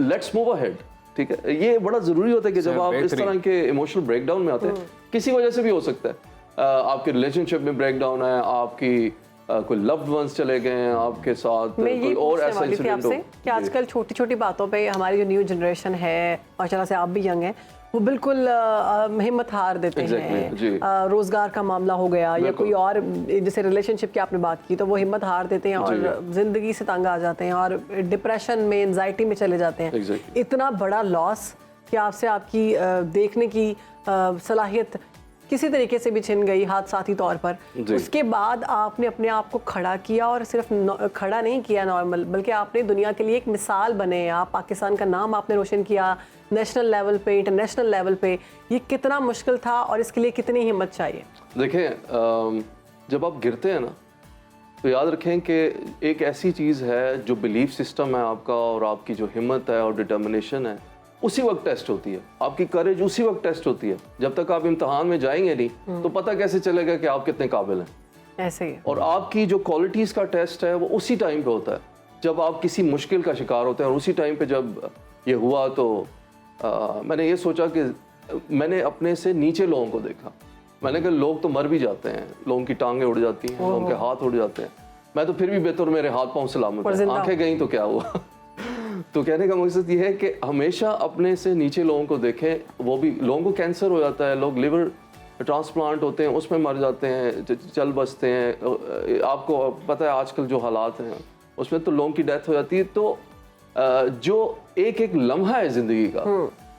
let's move ahead. ठीक है, ये बड़ा ज़रूरी होता है कि जब आप इस तरह के इमोशनल ब्रेकडाउन में आते हैं, किसी वजह से भी हो सकता है, आपके रिलेशनशिप में ब्रेकडाउन है, आपकी कोई लव्ड वंस चले गए हैं आपके साथ, कोई और ऐसा इंसिडेंट हो कि आजकल छोटी छोटी बातों पे हमारी जो न्यू जनरेशन है, माशाल्लाह से आप भी यंग हैं, वो बिल्कुल हिम्मत हार देते हैं। रोजगार का मामला हो गया या कोई और, जैसे रिलेशनशिप की आपने बात की, तो वो हिम्मत हार देते हैं और जिंदगी से तंग आ जाते हैं और डिप्रेशन में, एंजाइटी में चले जाते हैं। इतना बड़ा लॉस कि आपसे आपकी देखने की सलाहियत किसी तरीके से भी छिन गई, हादसाती तौर पर। उसके बाद आपने अपने आप को खड़ा किया, और सिर्फ खड़ा नहीं किया नॉर्मल, बल्कि आपने दुनिया के लिए एक मिसाल बने। आप पाकिस्तान का नाम आपने रोशन किया नेशनल लेवल पे, इंटरनेशनल लेवल पे। ये कितना मुश्किल था और इसके लिए कितनी हिम्मत चाहिए? देखें, जब आप गिरते हैं ना, तो याद रखें कि एक ऐसी चीज़ है जो बिलीफ सिस्टम है आपका, और आपकी जो हिम्मत है और डिटर्मिनेशन है, उसी वक्त टेस्ट होती है। आपकी करेज उसी वक्त टेस्ट होती है। जब तक आप इम्तिहान में जाएंगे नहीं, तो पता कैसे चलेगा कि आप कितने काबिल हैं। ऐसे ही। और आपकी जो क्वालिटीज़ का टेस्ट है वो उसी टाइम पे होता है, जब आप किसी मुश्किल का शिकार होते हैं। और उसी टाइम पे जब ये हुआ, तो मैंने ये सोचा कि मैंने अपने से नीचे लोगों को देखा। मैंने कहा लोग तो मर भी जाते हैं, लोगों की टांगें उड़ जाती हैं, लोगों के हाथ उड़ जाते हैं, मैं तो फिर भी बेहतर, मेरे हाथ पाँव सलामत हैं, आंखें गई तो क्या हुआ। तो कहने का मकसद ये है कि हमेशा अपने से नीचे लोगों को देखें। वो भी लोगों को कैंसर हो जाता है, लोग लिवर ट्रांसप्लांट होते हैं, उसमें मर जाते हैं, चल बसते हैं। आपको पता है आजकल जो हालात हैं उसमें तो लोगों की डेथ हो जाती है। तो जो एक एक लम्हा है ज़िंदगी का,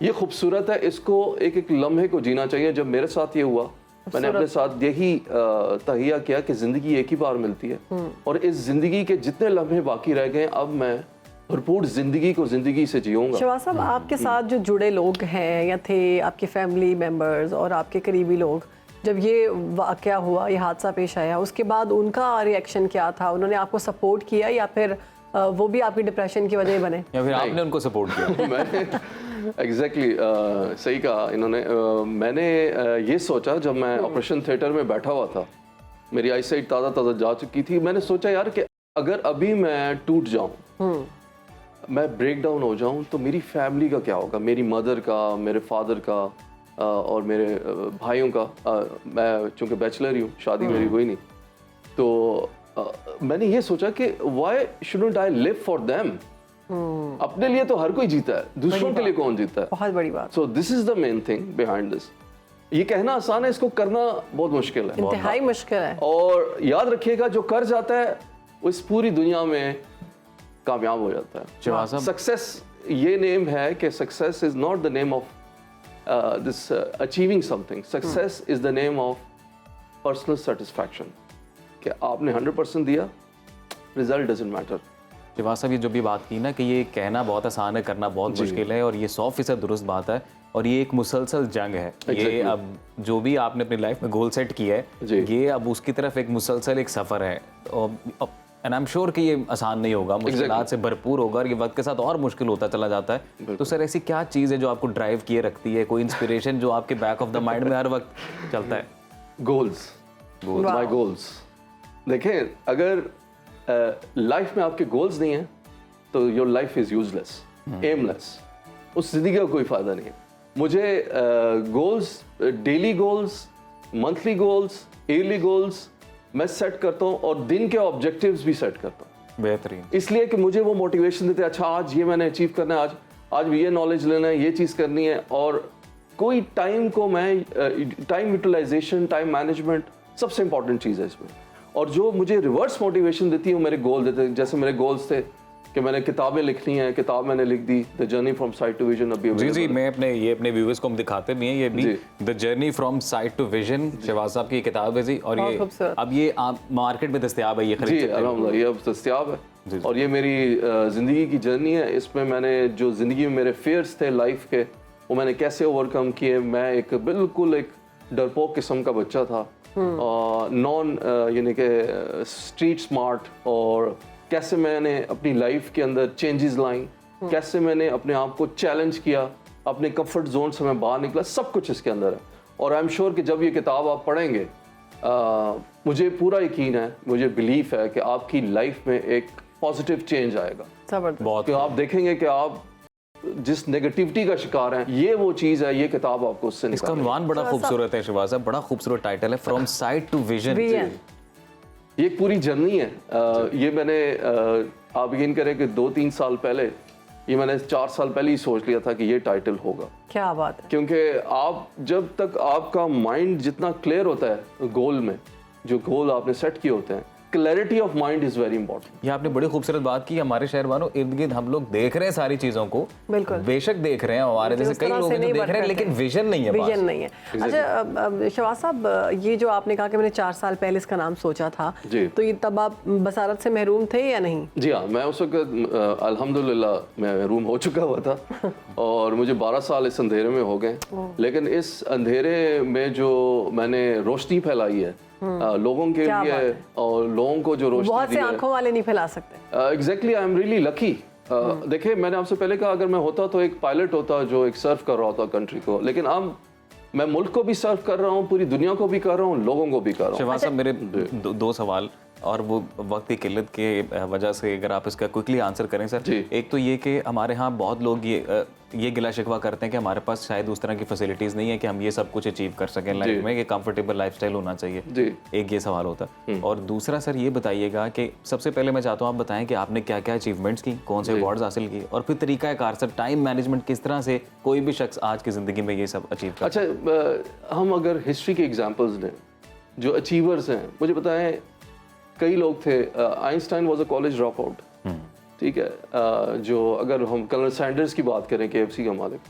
ये खूबसूरत है, इसको एक एक लम्हे को जीना चाहिए। जब मेरे साथ ये हुआ, मैंने अपने साथ यही तहिया किया कि ज़िंदगी एक ही बार मिलती है, और इस ज़िंदगी के जितने लम्हे बाकी रह गए, अब मैं भरपूर ज़िंदगी को ज़िंदगी से जीऊँगा। शहबाज साहब, आपके साथ जो जुड़े लोग हैं या थे, आपके फैमिली मेम्बर्स और आपके करीबी लोग, जब ये वाक़या हुआ, ये हादसा पेश आया, उसके बाद उनका रिएक्शन क्या था? उन्होंने आपको सपोर्ट किया या फिर वो भी आपकी डिप्रेशन की वजह बने, या फिर आपने उनको सपोर्ट किया? मैंने एग्जैक्टली सही कहा इन्होंने। मैंने ये सोचा, जब मैं ऑपरेशन थिएटर में बैठा हुआ था, मेरी आई साइट ताज़ा जा चुकी थी, मैंने सोचा यार कि अगर अभी मैं टूट जाऊँ, मैं ब्रेक डाउन हो जाऊँ, तो मेरी फैमिली का क्या होगा, मेरी मदर का, मेरे फादर का और मेरे भाइयों का। मैं चूँकि बैचलर ही हूँ, शादी मेरी हुई नहीं, तो मैंने ये सोचा कि why shouldn't I live for them. अपने लिए तो हर कोई जीता है, दूसरों के लिए कौन जीता है? बहुत बड़ी बात। So this is the main thing behind this. ये कहना आसान है, इसको करना बहुत मुश्किल है, इंतहाई मुश्किल है। और याद रखिएगा, जो कर जाता है वो इस पूरी दुनिया में कामयाब हो जाता है। सक्सेस ये नेम है कि success is not the name of this achieving something. Success is the name of personal satisfaction, कि आपने 100% दिया, रिजल्ट डजंट मैटर। शहबाज साहब, ये जो भी बात की ना कि ये कहना बहुत आसान है, करना बहुत मुश्किल है, और ये 100% दुरुस्त बात है, और ये एक मुसलसल जंग है। ये अब जो भी आपने अपनी लाइफ में गोल सेट किया है, ये अब उसकी तरफ एक मुसलसल एक सफ़र है। और एंड आई एम श्योर कि ये आसान नहीं होगा, मुश्किलात से भरपूर होगा और ये वक्त के साथ और मुश्किल होता चला जाता है। तो सर ऐसी क्या चीज़ है जो आपको ड्राइव किए रखती है, कोई इंस्पिरेशन जो आपके बैक ऑफ द माइंड में हर वक्त चलता है? Goals, my goals. देखें, अगर लाइफ में आपके गोल्स नहीं हैं तो your life is useless, aimless, उस जिंदगी का कोई फ़ायदा नहीं है। मुझे goals, daily goals, monthly goals, yearly goals मैं सेट करता हूँ और दिन के ऑब्जेक्टिव्स भी सेट करता हूँ। बेहतरीन। इसलिए कि मुझे वो मोटिवेशन देते हैं, अच्छा आज ये मैंने अचीव करना है, आज भी ये नॉलेज लेना है, ये चीज़ करनी है। और कोई टाइम को मैं टाइम यूटिलाइजेशन, टाइम मैनेजमेंट सबसे इंपॉर्टेंट चीज़ है इसमें। और जो मुझे रिवर्स मोटिवेशन देती है वो मेरे गोल देते हैं। जैसे मेरे गोल्स थे कि मैंने किताबें लिखनी है, किताब मैंने लिख दी, the journey from sight to vision. अभी जी, मैं अपने व्यूअर्स को हम दिखाते भी हैं, ये भी the journey from sight to vision, Shahbaz साहब की किताब है जी। और ये अब ये आप मार्केट में दस्तयाब है, ये खरीद सकते हैं? अल्हम्दुलिल्लाह ये अब दस्तयाब है। और ये मेरी ज़िंदगी की जर्नी है। इसमें मैंने जो ज़िंदगी में मेरे फेयर्स थे लाइफ के, वो मैंने कैसे ओवरकम किए। मैं एक बिल्कुल एक डरपोक किस्म का बच्चा था, नॉन यानी कि स्ट्रीट स्मार्ट, और कैसे मैंने अपनी लाइफ के अंदर चेंजेस लाई, कैसे मैंने अपने आप को चैलेंज किया, अपने कंफर्ट जोन से मैं बाहर निकला, सब कुछ इसके अंदर है। और आई एम श्योर कि जब ये किताब आप पढ़ेंगे, मुझे पूरा यकीन है, मुझे बिलीफ है कि आपकी लाइफ में एक पॉजिटिव चेंज आएगा। बहुत आप देखेंगे कि आप जिस नेगेटिविटी का शिकार हैं, ये वो चीज़ है, ये किताब आपको उससे इसका उन्वान बड़ा खूबसूरत है शहबाज साहब, बड़ा खूबसूरत टाइटल है, फ्रॉम साइट टू विजन। ये एक पूरी जर्नी है। ये मैंने आप यकीन करें कि 2-3 साल पहले, ये मैंने 4 साल पहले ही सोच लिया था कि ये टाइटल होगा। क्या बात है। क्योंकि आप जब तक आपका माइंड जितना क्लियर होता है गोल में, जो गोल आपने सेट किए होते हैं, clarity of mind is very important. ये आपने बड़ी खूबसूरत बात की। हमारे शहरवानों इर्द गिर्द हम लोग देख रहे हैं सारी चीजों को, बिल्कुल बेशक देख रहे हैं, हमारे जैसे कई लोग देख रहे हैं, लेकिन विजन नहीं है, विजन नहीं है। अच्छा शहबाज साहब, ये जो आपने कहा कि मैंने 4 साल पहले इसका नाम सोचा था, तो ये तब आप बसारत से महरूम थे या नहीं? जी हाँ, मैं उस वक्त अल्हम्दुलिल्लाह मैं महरूम हो चुका हुआ था और मुझे 12 साल इस अंधेरे में हो गए। लेकिन इस अंधेरे में जो मैंने रोशनी फैलाई है लोगों के लिए, और लोगों को जो रोशनी बहुत से आंखों वाले नहीं फैला सकते। Exactly, I am really lucky. देखिए, मैंने आपसे पहले कहा, अगर मैं होता तो एक पायलट होता जो एक सर्व कर रहा होता कंट्री को, लेकिन अब मैं मुल्क को भी सर्व कर रहा हूँ, पूरी दुनिया को भी कर रहा हूँ, लोगों को भी कर रहा हूँ। शहबाज साहब, मेरे दो सवाल, और वो वक्त की किल्लत के वजह से अगर आप इसका क्विकली आंसर करें सर। एक तो ये कि हमारे यहाँ बहुत लोग ये गिला शिकवा करते हैं कि हमारे पास शायद उस तरह की फैसिलिटीज़ नहीं है कि हम ये सब कुछ अचीव कर सकें लाइफ में, कि कंफर्टेबल लाइफस्टाइल होना चाहिए। एक ये सवाल होता है। और दूसरा सर ये बताइएगा कि सबसे पहले मैं चाहता हूँ आप बताएं कि आपने क्या क्या अचीवमेंट्स की, कौन से अवार्ड्स हासिल किए, और फिर तरीक़ाकार सर टाइम मैनेजमेंट किस तरह से कोई भी शख्स आज की ज़िंदगी में ये सब अचीव कर। अच्छा, हम अगर हिस्ट्री के एग्जाम्पल्स लें, जो अचीवर्स हैं, मुझे बताएं, कई लोग थे। Einstein was a college drop out, ठीक है। जो अगर हम कर्नल सैंडर्स की बात करें, KFC का मालिक,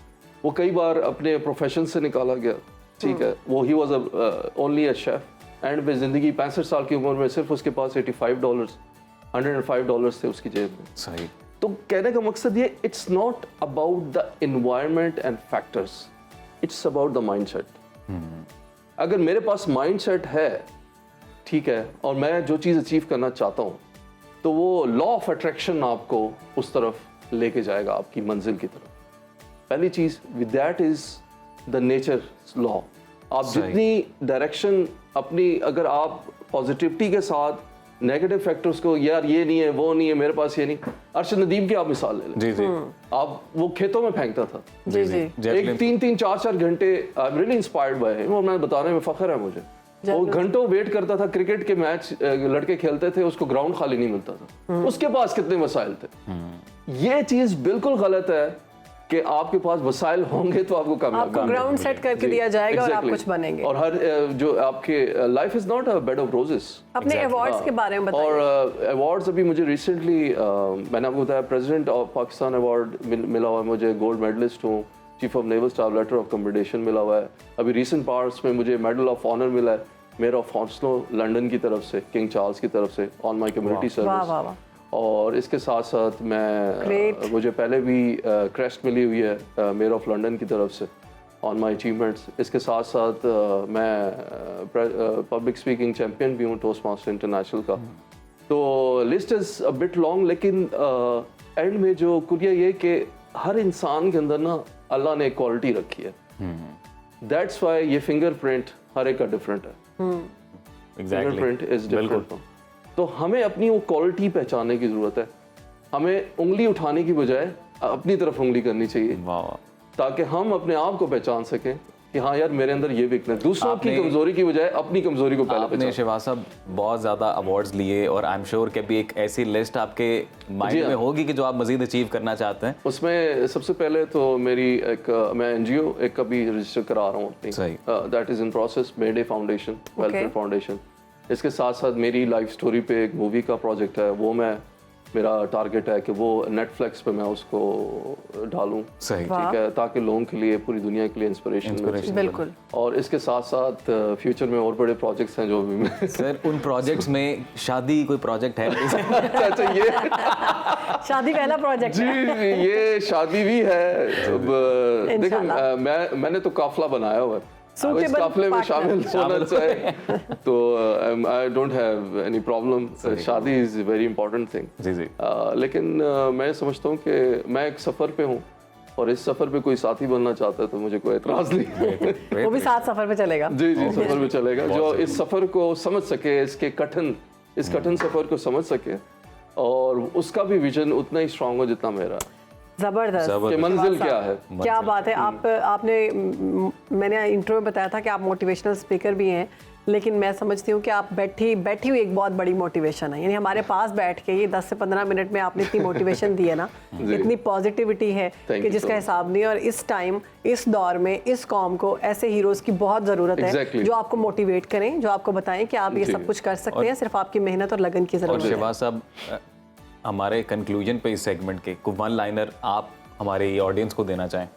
वो कई बार अपने प्रोफेशन से निकाला गया, ठीक है। वो he was only a chef, and में ज़िंदगी 65 साल की उम्र में सिर्फ उसके पास $85 $105 थे उसकी जेब में। सही। तो कहने का मकसद ये, it's not about the environment and factors, it's about the mindset. अगर मेरे पास माइंडसेट है, ठीक है, और मैं जो चीज़ अचीव करना चाहता हूँ, तो वो लॉ ऑफ अट्रैक्शन आपको उस तरफ लेके जाएगा, आपकी मंजिल की तरफ। पहली चीज़, with that is the nature law. आप जितनी डायरेक्शन अपनी, अगर आप पॉजिटिविटी के साथ नेगेटिव फैक्टर्स को, यार ये नहीं है, वो नहीं है, मेरे पास ये नहीं। अरशद नदीम की आप मिसाल ले लें। जी जी। आप, वो खेतों में फेंकता था, जी जी, एक 3-3 4-4 घंटे। I am really inspired by him, और मैं बताने में फख्र है मुझे। वो घंटों वेट करता था, क्रिकेट के मैच लड़के खेलते थे, उसको ग्राउंड खाली नहीं मिलता था, उसके पास कितने वसाइल थे। ये चीज बिल्कुल गलत है कि आपके पास वसाइल होंगे तो आपको कामयाब, आपको ग्राउंड सेट करके दिया जाएगा और आप कुछ बनेंगे। और हर जो आपके life is not a bed of roses. अपने अवार्ड्स के बारे में बताइए। और अवार्ड्स अभी मुझे रिसेंटली, मैंने आपको बताया, प्रेसिडेंट ऑफ पाकिस्तान अवार्ड मिला हुआ है मुझे, गोल्ड मेडलिस्ट हूँ, chief of naval staff letter of commendation मिला हुआ है। अभी रिसेंट पार्ट्स में मुझे मेडल ऑफ ऑनर मिला है, मेयर ऑफ हॉस्लो लंदन की तरफ से, किंग चार्ल्स की तरफ से, ऑन माई कम्युनिटी सर्विस। और इसके साथ साथ मैं, मुझे पहले भी क्रेस्ट मिली हुई है मेयर ऑफ लंदन की तरफ से ऑन माई अचीवमेंट्स। इसके साथ साथ मैं पब्लिक स्पीकिंग चैम्पियन भी हूँ टोस्ट मास्टर इंटरनेशनल का। तो list is a bit long, लेकिन एंड में जो कुरिया ये कि हर इंसान के अंदर ना अल्लाह ने एक क्वालिटी रखी है, दैट्स वाई ये फिंगरप्रिंट हर एक का डिफरेंट है। Fingerprint is different. तो हमें अपनी वो क्वालिटी पहचानने की जरूरत है। हमें उंगली उठाने की बजाय अपनी तरफ उंगली करनी चाहिए, ताकि हम अपने आप को पहचान सकें कि हाँ यार मेरे अंदर ये वीकनेस, दूसरों की कमजोरी की बजाय अपनी कमजोरी को पहले आपने शिवा साहब बहुत ज़्यादा अवार्ड्स लिए और आई एम श्योर कि भी एक ऐसी लिस्ट आपके माइंड में होगी कि जो आप मजीद अचीव करना चाहते हैं। उसमें सबसे पहले तो मेरी एक मैं एनजीओ एक कभी रजिस्टर करा रहा हूँ अपनी, that is in process, mayday foundation, welfare foundation. इसके साथ साथ मेरी लाइफ स्टोरी पे एक मूवी का प्रोजेक्ट है, वो मेरा टारगेट है कि वो नेटफ्लिक्स पे मैं उसको डालूं, ठीक है, ताकि लोगों के लिए, पूरी दुनिया के लिए इंस्पिरेशन बिल्कुल। और इसके साथ साथ फ्यूचर में और बड़े प्रोजेक्ट्स हैं जो भी सर उन प्रोजेक्ट्स में शादी कोई प्रोजेक्ट है? अच्छा ये शादी पहला प्रोजेक्ट जी, ये शादी भी है। देखो मैंने तो काफला बनाया हुआ है, इस काफले में शामिल होना चाहे तो I don't have any problem. शादी इज वेरी इंपॉर्टेंट थिंग जी जी। लेकिन मैं समझता हूँ कि मैं एक सफ़र पे हूँ और इस सफ़र पे कोई साथी बनना चाहता है तो मुझे कोई एतराज़ नहीं। वो भी साथ सफ़र पे चलेगा। जी जी, सफ़र पे चलेगा, जो इस सफ़र को समझ सके, इस कठिन सफ़र को समझ सके और उसका भी विजन उतना ही स्ट्रांग हो जितना मेरा। जबरदस्त। कि मंजिल क्या है? क्या बात है। आपने मैंने इंट्रो में बताया था कि आप मोटिवेशनल स्पीकर भी हैं, लेकिन मैं समझती हूँ कि आप बैठी हुई एक बहुत बड़ी मोटिवेशन है। यानी हमारे पास बैठ के ये 10 से 15 मिनट में आपने इतनी मोटिवेशन दी है ना, इतनी पॉजिटिविटी है कि जिसका हिसाब नहीं। और इस टाइम, इस दौर में, इस कौम को ऐसे हीरोज की बहुत ज़रूरत है जो आपको मोटिवेट करें, जो आपको बताएं कि आप ये सब कुछ कर सकते हैं, सिर्फ आपकी मेहनत और लगन की ज़रूरत है। शिवा साहब, हमारे कंक्लूजन पे इस सेगमेंट के कोई वन लाइनर आप हमारे ऑडियंस को देना चाहें?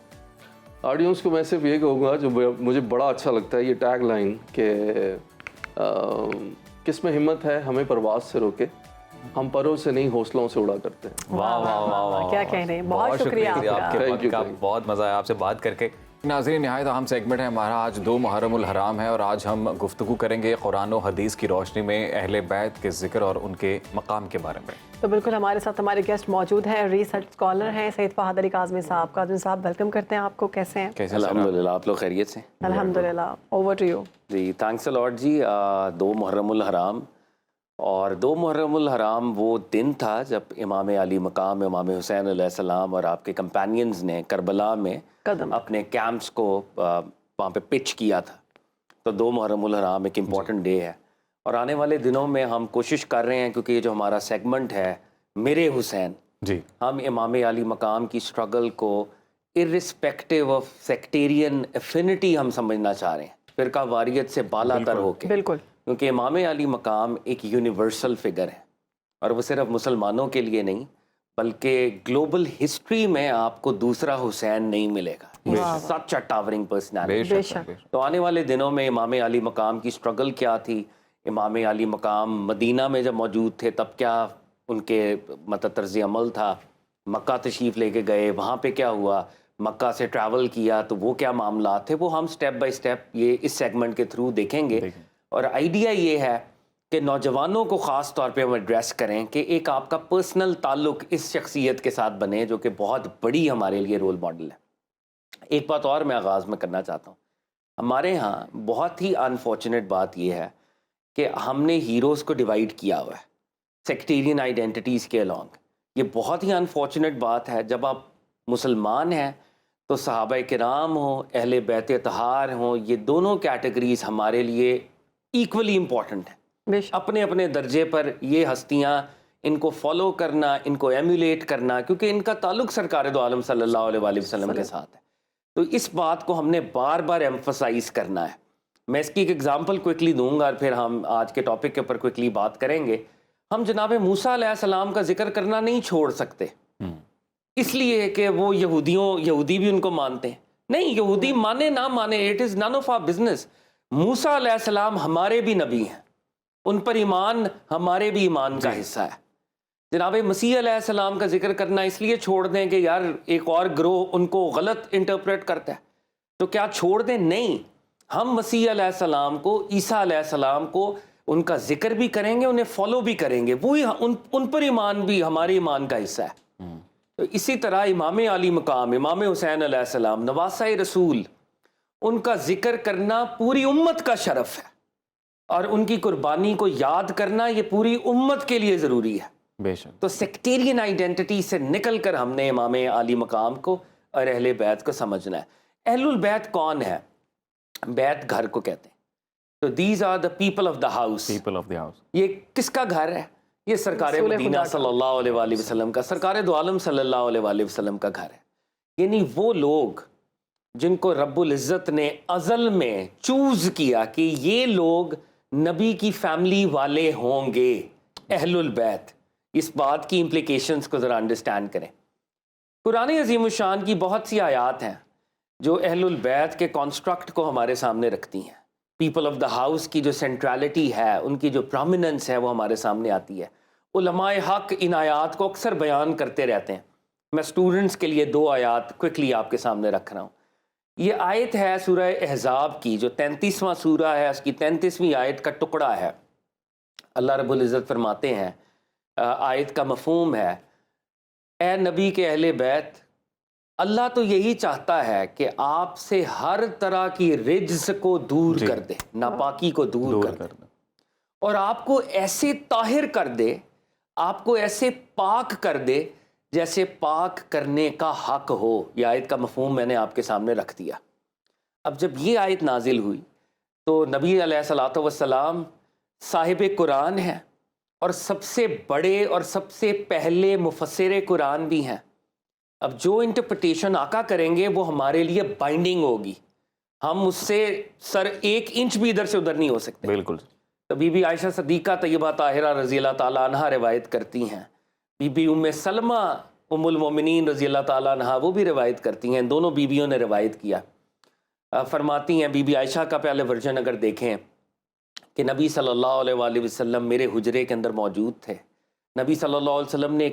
ऑडियंस को मैं सिर्फ ये कहूँगा, जो मुझे बड़ा अच्छा लगता है ये टैग लाइन कि किसमें हिम्मत है हमें परवाज से रोके, हम परों से नहीं हौसलों से उड़ा करते हैं। वाह वाह वाह वाह, क्या कह रहे हैं। बहुत शुक्रिया आपका, बहुत मज़ा आया आपसे बात करके। नाज़रीन, निहायत अहम सेगमेंट है हमारा। आज 2 मुहर्रमुल हराम है और आज हम गुफ्तगू करेंगे कुरान और हदीस की रोशनी में अहले बैत के जिक्र और उनके मकाम के बारे में। तो बिल्कुल हमारे साथ हमारे गेस्ट मौजूद हैं, रिसर्च स्कॉलर हैं सैयद फहद अली काज़मी साहब। काज़मी साहब, वेलकम करते हैं आपको। कैसे हैं? अल्हम्दुलिल्लाह, आप लोग खैरियत से? अल्हम्दुलिल्लाह। ओवर टू यू जी। थैंक्स अ लॉट जी। 2 मुहर्रमुल हराम, और 2 मुहर्रमुल हराम वो दिन था जब इमाम अली मकाम, इमाम हुसैन अलैहिस्सलाम और आपके कंपेनियंस ने करबला में अपने कैंप्स को वहाँ पे पिच किया था। तो 2 मुहर्रमुल हराम एक इम्पॉर्टेंट डे है और आने वाले दिनों में हम कोशिश कर रहे हैं, क्योंकि ये जो हमारा सेगमेंट है मेरे हुसैन जी, हम इमाम अली मकाम की स्ट्रगल को इर्रिस्पेक्टिव ऑफ सेक्टेरियन एफिनिटी हम समझना चाह रहे हैं, फिरका वारियत से बालातर होके। बिल्कुल, क्योंकि इमाम अली मकाम एक यूनिवर्सल फिगर है और वो सिर्फ मुसलमानों के लिए नहीं बल्कि ग्लोबल हिस्ट्री में आपको दूसरा हुसैन नहीं मिलेगा। सच अ टावरिंग पर्सनैलिटी। तो आने वाले दिनों में इमाम अली मकाम की स्ट्रगल क्या थी, इमाम अली मकाम मदीना में जब मौजूद थे तब क्या उनके मतलब तर्ज अमल था, मक्का तशरीफ़ लेके गए, वहाँ पे क्या हुआ, मक्का से ट्रैवल किया तो वो क्या मामला थे, वो हम स्टेप बाय स्टेप ये इस सेगमेंट के थ्रू देखेंगे। और आइडिया ये है कि नौजवानों को ख़ास तौर पे हम एड्रेस करें कि एक आपका पर्सनल ताल्लुक़ इस शख्सियत के साथ बने जो कि बहुत बड़ी हमारे लिए रोल मॉडल है। एक बात और मैं आगाज़ में करना चाहता हूँ, हमारे यहाँ बहुत ही अनफॉर्चुनेट बात यह है कि हमने हीरोज़ को डिवाइड किया हुआ है सेक्टेरियन आइडेंटिटीज़ के अलॉन्ग। ये बहुत ही अनफॉर्चुनेट बात है। जब आप मुसलमान हैं तो सहाबा किराम हो, अहले बैत तहार हों, ये दोनों कैटेगरीज़ हमारे लिए इक्वली इम्पॉर्टेंट है अपने अपने दर्जे पर। ये हस्तियाँ, इनको फॉलो करना, इनको एम्यूलेट करना, क्योंकि इनका ताल्लुक़ सरकार दो आलम सल्लल्लाहु अलैहि वसल्लम के साथ है। तो इस बात को हमने बार बार एम्फसाइज़ करना है। मैं इसकी एक एग्जांपल क्विकली दूंगा और फिर हम आज के टॉपिक के ऊपर क्विकली बात करेंगे। हम जनाब मूसा अलैहिस्सलाम का जिक्र करना नहीं छोड़ सकते, इसलिए कि वो यहूदी भी उनको मानते हैं। नहीं, यहूदी माने ना माने, it is none of our business. Musa अलैहिस्सलाम हमारे भी नबी हैं, उन पर ईमान हमारे भी ईमान का हिस्सा है। जनाब मसीह अलैहिस्सलाम का जिक्र करना इसलिए छोड़ दें कि यार एक और ग्रोह उनको गलत इंटरप्रेट करता है, तो क्या छोड़ दें? नहीं, हम मसीह अलैहिस्सलाम को, ईसा अलैहिस्सलाम को उनका जिक्र भी करेंगे, उन्हें फॉलो भी करेंगे, वही उन पर ईमान भी हमारे ईमान का हिस्सा है। तो इसी तरह इमाम अली मकाम, इमाम हुसैन अलैहिस्सलाम, नवासा रसूल, उनका जिक्र करना पूरी उम्मत का शरफ है और उनकी कुर्बानी को याद करना ये पूरी उम्मत के लिए ज़रूरी है। बेशक। तो सेक्टेरियन आइडेंटिटी से निकल कर हमने इमाम अली मकाम को और अहले बैत को समझना है। अहलुल बैत कौन है? बैत घर को कहते हैं। तो these are the people of the house. People of the house. ये किसका घर है? ये सरकार मदीना सल्लल्लाहु अलैहि वसल्लम का, सरकार दो आलम सल्लल्लाहु अलैहि वसल्लम का घर है। यानी वो लोग जिनको रब्बुल इज़्ज़त ने अज़ल में चूज़ किया कि ये लोग नबी की फैमिली वाले होंगे, अहलुल बैत। इस बात की इम्प्लिकेशंस को ज़रा अंडरस्टैंड करें। कुरान अज़ीम शान की बहुत सी आयात हैं जो अहलुल बैत के कॉन्स्ट्रक्ट को हमारे सामने रखती हैं। पीपल ऑफ द हाउस की जो सेंट्रलिटी है, उनकी जो प्रोमिनेंस है, वो हमारे सामने आती है। उलमाए हक इन आयात को अक्सर बयान करते रहते हैं। मैं स्टूडेंट्स के लिए 2 आयात क्विकली आपके सामने रख रहा हूँ। ये आयत है सूरह अहज़ाब की, जो 33वां सूरा है, उसकी 33वीं आयत का टुकड़ा है। अल्लाह रब्बुल इज़्ज़त फरमाते हैं, आयत का मफ़हूम है, ए नबी के अहले बैत, अल्लाह तो यही चाहता है कि आपसे हर तरह की रिज्स को दूर कर दे, नापाकी को दूर कर दे, और आपको ऐसे ताहिर कर दे, आपको ऐसे पाक कर दे जैसे पाक करने का हक हो। यह आयत का मफ़हूम मैंने आपके सामने रख दिया। अब जब ये आयत नाजिल हुई तो नबी अलैहिस्सलातु वस्सलाम साहिब कुरान है और सबसे बड़े और सबसे पहले मुफस्सिर कुरान भी हैं। अब जो इंटरप्रिटेशन आका करेंगे वो हमारे लिए बाइंडिंग होगी, हम उससे सर 1 इंच भी इधर से उधर नहीं हो सकते। बिल्कुल। तो बीबी आयशा सदीक़ा तय्यबा ताहिरा रज़ी अल्लाह ताला अन्हा रिवायत करती हैं, बीबी उम्मे सलमा उम्मुल मोमिनीन रज़ी अल्लाह ताला अन्हा वो भी रिवायत करती हैं। दोनों बीबियों ने रिवायत किया। फरमाती हैं बीबी आयशा का पहले वर्जन अगर देखें कि नबी सल्लल्लाहु अलैहि वसल्लम मेरे हुजरे के अंदर मौजूद थे। नबी सल्लल्लाहु अलैहि वसल्लम ने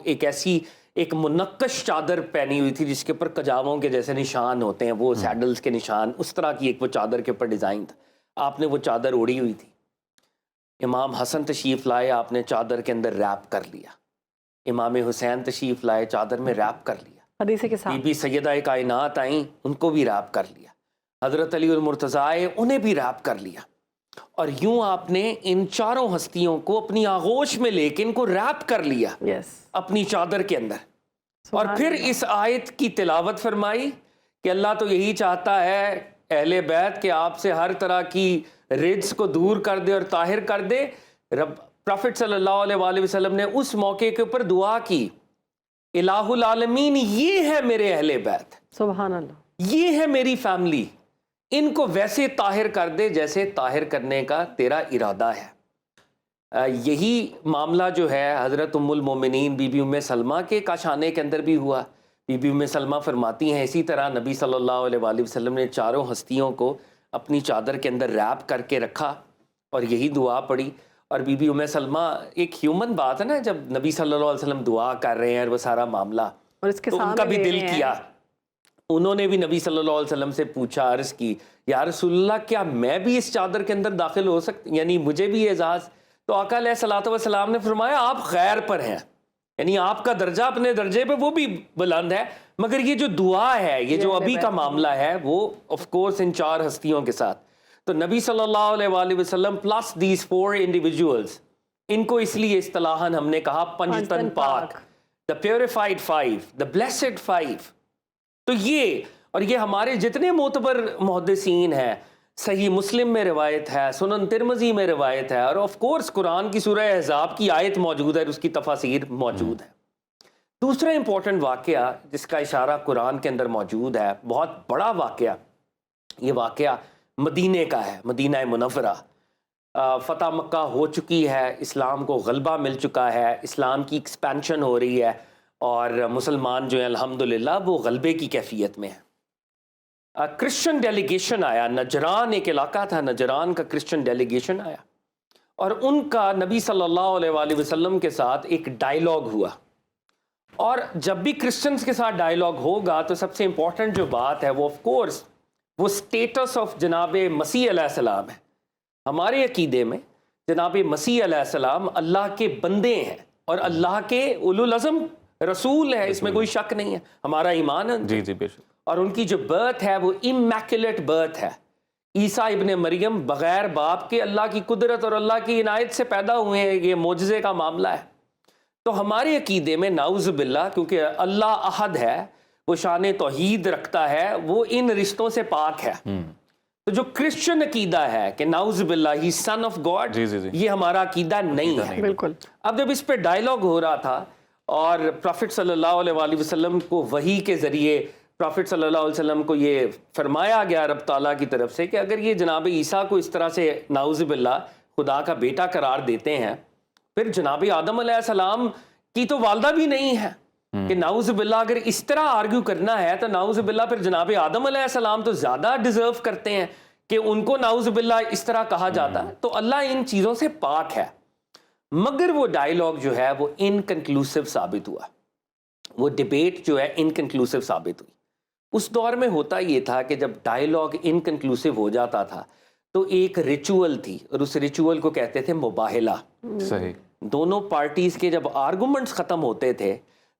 एक ऐसी एक मुनक्कश चादर पहनी हुई थी जिसके ऊपर कजावों के जैसे निशान होते हैं, वो सैडल्स के निशान, उस तरह की एक वो चादर के ऊपर डिज़ाइन था। आपने वो चादर ओढ़ी हुई थी। इमाम हसन तशरीफ़ लाए, आपने चादर के अंदर रैप कर लिया। इमाम हुसैन तशरीफ़ लाए, चादर में रैप कर लिया। हदीस के साथ बीबी सैयदा कायनात आई, उनको भी रैप कर लिया। हज़रत अली और मुर्तज़ा आए, उन्हें भी रैप कर लिया। और यूं आपने इन चारों हस्तियों को अपनी आगोश में लेके इनको रैप कर लिया अपनी चादर के अंदर। और फिर इस आयत की तिलावत फरमाई कि अल्लाह तो यही चाहता है अहले बैत के आपसे हर तरह की रिज्स को दूर कर दे और ताहिर कर दे। प्रॉफिट सल्लल्लाहु अलैहि वसल्लम ने उस मौके के ऊपर दुआ की, इलाहुल आलमीन ये है मेरे अहले बैत, सुभान अल्लाह, ये है मेरी फैमिली, इनको वैसे ताहिर कर दे जैसे ताहिर करने का तेरा इरादा है। यही मामला जो है हज़रत उम्मुल मोमिनीन बीबी उम्मे सलमा के काशाने के अंदर भी हुआ। बीबी उम्मे सलमा फरमाती हैं इसी तरह नबी सल्लल्लाहु अलैहि वसल्लम ने चारों हस्तियों को अपनी चादर के अंदर रैप करके रखा और यही दुआ पड़ी। और बीबी उम्मे सलमा, एक ह्यूमन बात है ना, जब नबी सल्लल्लाहु अलैहि वसल्लम दुआ कर रहे हैं और वो सारा मामला, और इसके तो उनका भी दिल किया। उन्होंने भी नबी सल्लल्लाहु अलैहि वसल्लम से पूछा, अर्ज़ की, या रसूलल्लाह क्या मैं भी इस चादर के अंदर दाखिल हो सकती, यानी मुझे भी एजाज़? तो आका अलैहिस्सलातु वस्सलाम ने फरमाया आप खैर पर हैं, यानी आपका दर्जा अपने दर्जे पे वो भी बुलंद है, मगर ये जो दुआ है, ये जो अभी का मामला है, वो ऑफ कोर्स इन 4 हस्तियों के साथ। तो नबी सल्लल्लाहु अलैहि वसल्लम प्लस दीज 4 इंडिविजुअल्स, इनको इसलिए इस्तिलाहन हमने कहा पंजतन पाक, द प्योरिफाइड 5, द ब्लेसेड 5। तो ये हमारे जितने मोतबर मुहद्दिसीन हैं, सही मुस्लिम में रिवायत है, सुनन तिरमिज़ी में रिवायत है, और ऑफ कोर्स कुरान की सूरह अहज़ाब की आयत मौजूद है, उसकी तफासीर मौजूद है। दूसरा इंपॉर्टेंट वाक़या जिसका इशारा कुरान के अंदर मौजूद है, बहुत बड़ा वाक़या, ये वाक़या मदीने का है, मदीना मुनव्वरा। फ़तह मक्का हो चुकी है, इस्लाम को गलबा मिल चुका है, इस्लाम की एक्सपेंशन हो रही है और मुसलमान जो है अल्हम्दुलिल्लाह वो गलबे की कैफियत में है। क्रिश्चियन डेलीगेशन आया, नजरान एक इलाका था, नजरान का क्रिश्चियन डेलीगेशन आया और उनका नबी सल्लल्लाहु अलैहि वसल्लम के साथ एक डायलॉग हुआ। और जब भी क्रिश्चियंस के साथ डायलॉग होगा तो सबसे इम्पॉर्टेंट जो बात है वो ऑफ कोर्स वो स्टेटस ऑफ जनाब मसीह अलैहिस्सलाम है। हमारे अकीदे में जनाब मसीह अलैहिस्सलाम अल्लाह के बंदे हैं और अल्लाह के उलुल अज़म रसूल है, इसमें कोई शक नहीं है, हमारा ईमान है। जी जी बेशक। और उनकी जो बर्थ है वो इमैक्युलेट बर्थ है। ईसा इब्ने मरियम बग़ैर बाप के अल्लाह की कुदरत और अल्लाह की इनायत से पैदा हुए हैं, ये मोजज़े का मामला है। तो हमारे अकीदे में नाउज़ बिल्लाह, क्योंकि अल्लाह अहद है, वो शान तौहीद रखता है, वो इन रिश्तों से पाक है। तो जो क्रिश्चियन अकीदा है कि नाउज़ बिल्लाह ही सन ऑफ गॉड, ये हमारा अकीदा नहीं है। बिल्कुल। अब जब इस पे डायलॉग हो रहा था और प्रॉफिट सल्लल्लाहु अलैहि वसल्लम को वही के ज़रिए प्रॉफिट सल्लल्लाहु अलैहि वसल्लम को ये फरमाया गया रब ताला की तरफ से कि अगर ये जनाब ईसा को इस तरह से नाउज़ बिल्लाह खुदा का बेटा करार देते हैं, फिर जनाब आदम अलैहिस्सलाम की तो वालदा भी नहीं है कि नाउज़ बिल्लाह अगर इस तरह आर्ग्यू करना है तो नाउज़ बिल्लाह फिर जनाब आदम अलैहिस्सलाम तो ज़्यादा डिज़र्व करते हैं कि उनको नाउज़ बिल्लाह इस तरह कहा जाता है। तो अल्लाह इन चीज़ों से पाक है। मगर वो डायलॉग जो है वो इनकंक्लूसिव साबित हुआ, वो डिबेट जो है इनकंक्लूसिव साबित हुई। उस दौर में होता ये था कि जब डायलॉग इनकंक्लूसिव हो जाता था तो एक रिचुअल थी और उस रिचुअल को कहते थे मुबाहिला। सही। दोनों पार्टीज के जब आर्गुमेंट्स ख़त्म होते थे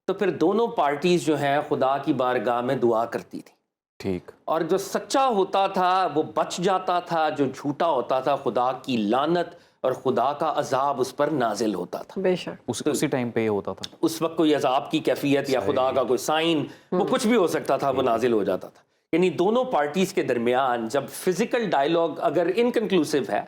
तो फिर दोनों पार्टीज जो हैं खुदा की बारगाह में दुआ करती थी। ठीक। और जो सच्चा होता था वो बच जाता था, जो झूठा होता था खुदा की लानत और खुदा का अजाब उस पर नाजिल होता था। बेशक। उसी टाइम पे ये होता था। उस वक्त कोई अजाब की कैफियत या खुदा का कोई साइन, वो कुछ भी हो सकता था, वो नाजिल हो जाता था। यानी दोनों पार्टीज के दरमियान जब फिजिकल डायलॉग अगर इनकंक्लूसिव है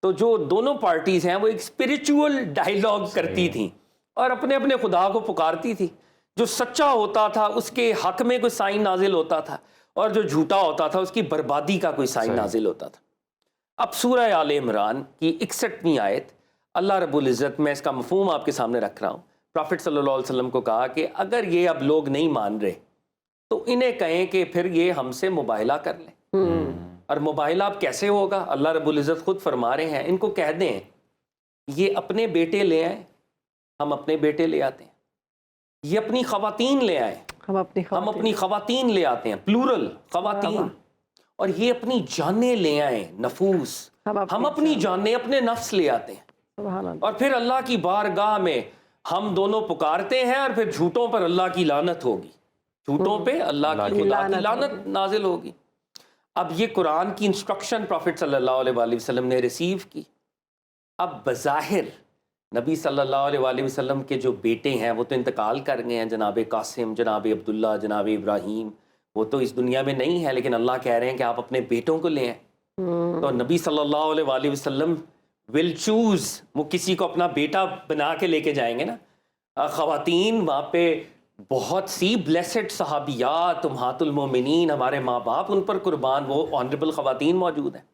तो जो दोनों पार्टीज हैं वो एक स्पिरिचुअल डायलॉग करती थी और अपने अपने खुदा को पुकारती थी। जो सच्चा होता था उसके हक में कोई साइन नाजिल होता था और जो झूठा होता था उसकी बर्बादी का कोई साइन नाजिल होता था। अब सूरह आले इमरान की 61वीं आयत, अल्लाह रब्बुल इज़्ज़त, मैं इसका मफहूम आपके सामने रख रहा हूँ, प्रॉफिट सल्लल्लाहु अलैहि वसल्लम को कहा कि अगर ये अब लोग नहीं मान रहे तो इन्हें कहें कि फिर ये हमसे मुबाहिला कर लें। और मुबाहिला अब कैसे होगा? अल्लाह रब्बुल इज़्ज़त खुद फरमा रहे हैं, इनको कह दें ये अपने बेटे ले आए, हम अपने बेटे ले आते हैं, ये अपनी ख़वातीन ले आए, हम अपनी ख़वातीन ले आते हैं, प्लूरल ख़वातीन, और ये अपनी जानें ले आए, नफूस, हम अपनी जानें, अपने नफ्स ले आते हैं। और फिर अल्लाह की बारगाह में हम दोनों पुकारते हैं और फिर झूठों पर अल्लाह की लानत होगी, झूठों पे अल्लाह की लानत नाजिल होगी। अब ये कुरान की इंस्ट्रक्शन प्रॉफिट सल्लल्लाहु अलैहि वसल्लम ने रिसीव की। अब बज़ाहिर नबी सल्लल्लाहु अलैहि वसल्लम के जो बेटे हैं वो तो इंतकाल कर गए हैं, जनाब कासिम, जनाब अब्दुल्ला, जनाब इब्राहीम, वो तो इस दुनिया में नहीं है, लेकिन अल्लाह कह रहे हैं कि आप अपने बेटों को लें। तो नबी सल्लल्लाहु अलैहि वसल्लम विल चूज़, वो किसी को अपना बेटा बना के लेके जाएंगे ना। ख़वातीन वहाँ पे बहुत सी ब्लेसेड सहाबियात, उम्महातुल मोमिनीन, हमारे माँ बाप उन पर कुर्बान, वो ऑनरेबल ख़वातीन मौजूद हैं।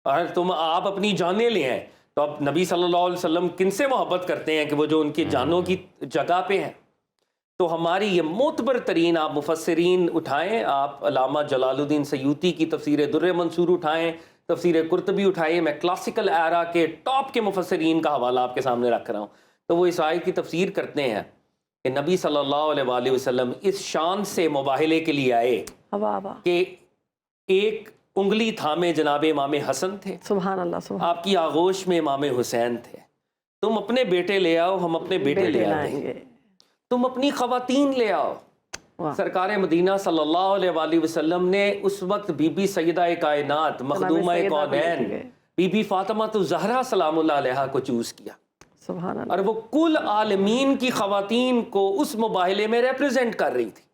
और तुम आप अपनी जानें ले आए, तो अब नबी सल्लल्लाहु अलैहि वसल्लम किनसे मोहब्बत करते हैं कि वो जो उनकी जानों की जगह पे हैं। तो हमारी ये मोतबर तरीन आप मुफस्सिरीन उठाएं, आप अल्लामा जलालुद्दीन सयूती की तफसीर दुर्र मंसूर उठाएं, तफसीर कुर्तबी उठाएं, मैं क्लासिकल एरा के टॉप के मुफस्सिरीन का हवाला आपके सामने रख रहा हूँ। तो वो इस आयत की तफसीर करते हैं कि नबी सल्लल्लाहु अलैहि वसल्लम इस शान से मुबाहिले के लिए आए कि एक उंगली थामे जनाब इमाम हसन थे, सुभान अल्लाह, सुभान। आपकी आगोश में इमाम हुसैन थे। तुम अपने बेटे ले आओ, हम अपने बेटे ले आएंगे, तुम अपनी ख़वातीन ले आओ। सरकार मदीना सल्लल्लाहु अलैहि वसल्लम ने उस वक्त बीबी सैयदा कायनात मखदूमा कौनैन बीबी फातिमा तो ज़हरा सलामुल्लाह अलैहा को चूज़ किया, और वो कुल आलमीन की ख़वातीन को उस मुबाहिले में रिप्रेजेंट कर रही थी।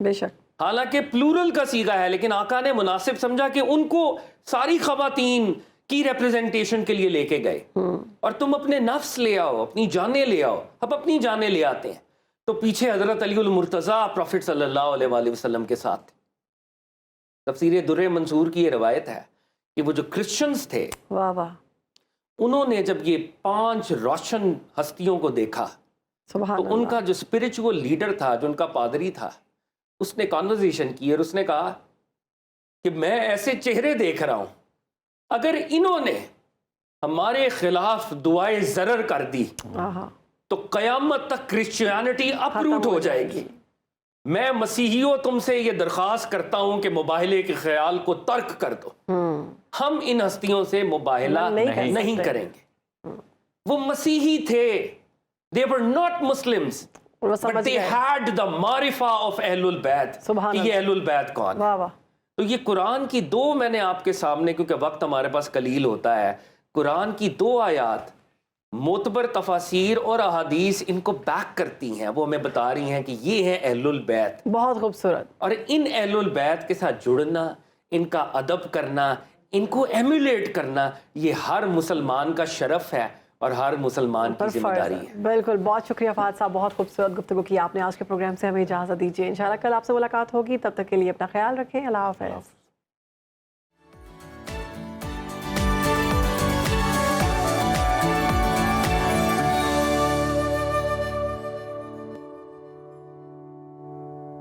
बेशक, हालांकि प्लूरल का सीगा है, लेकिन आका ने मुनासिब समझा कि उनको सारी ख़वातीन की रिप्रेजेंटेशन के लिए लेके गए। और तुम अपने नफ्स ले आओ, अपनी जानें ले आओ, अब अपनी जानें ले आते हैं। तो पीछे हज़रत अली उल मुर्तज़ा प्रॉफिट सल्लल्लाहु अलैहि वसल्लम के साथ। तफसीर दुर्र मंसूर की ये रवायत है कि वो जो क्रिश्चियंस थे, वाह वाह, उन्होंने जब ये 5 रोशन हस्तियों को देखा तो उनका जो स्पिरिचुअल लीडर था, जो उनका पादरी था, उसने कॉन्वर्सेशन की और उसने कहा कि मैं ऐसे चेहरे देख रहा हूँ, अगर इन्होंने हमारे खिलाफ दुआए ज़रर कर दी तो क़यामत तक क्रिश्चियनिटी अपरूट हो जाएगी। मैं मसीहियों तुमसे ये दरख्वास्त करता हूँ कि मुबाहिले के ख्याल को तर्क कर दो, हम इन हस्तियों से मुबाहिला नहीं करेंगे। वो मसीही थे, they were not Muslims, और वो but समझ they गए। had the मारिफा of अहलुल बैत सुभान कि ये अहलुल बैत कौन है। वाह वाह। तो ये कुरान की दो मैंने आपके सामने, क्योंकि वक्त हमारे पास कलील होता है, कुरान की दो आयात मोतबर तफासीर और अहादीस इनको बैक करती हैं, वो हमें बता रही हैं कि ये है अहलुल बैत। बहुत खूबसूरत। और इन अहलुल बैत के साथ जुड़ना, इनका अदब करना, इनको एम्युलेट करना, ये हर मुसलमान का शरफ है और हर मुसलमान की जिम्मेदारी है। बिल्कुल, बहुत शुक्रिया फहद साहब, बहुत खूबसूरत गुफ्तगू की आपने आज के प्रोग्राम से। हमें इजाज़त दीजिए, इंशाल्लाह कल आपसे मुलाकात होगी। तब तक के लिए अपना ख्याल रखें। अल्लाह हाफ़िज़।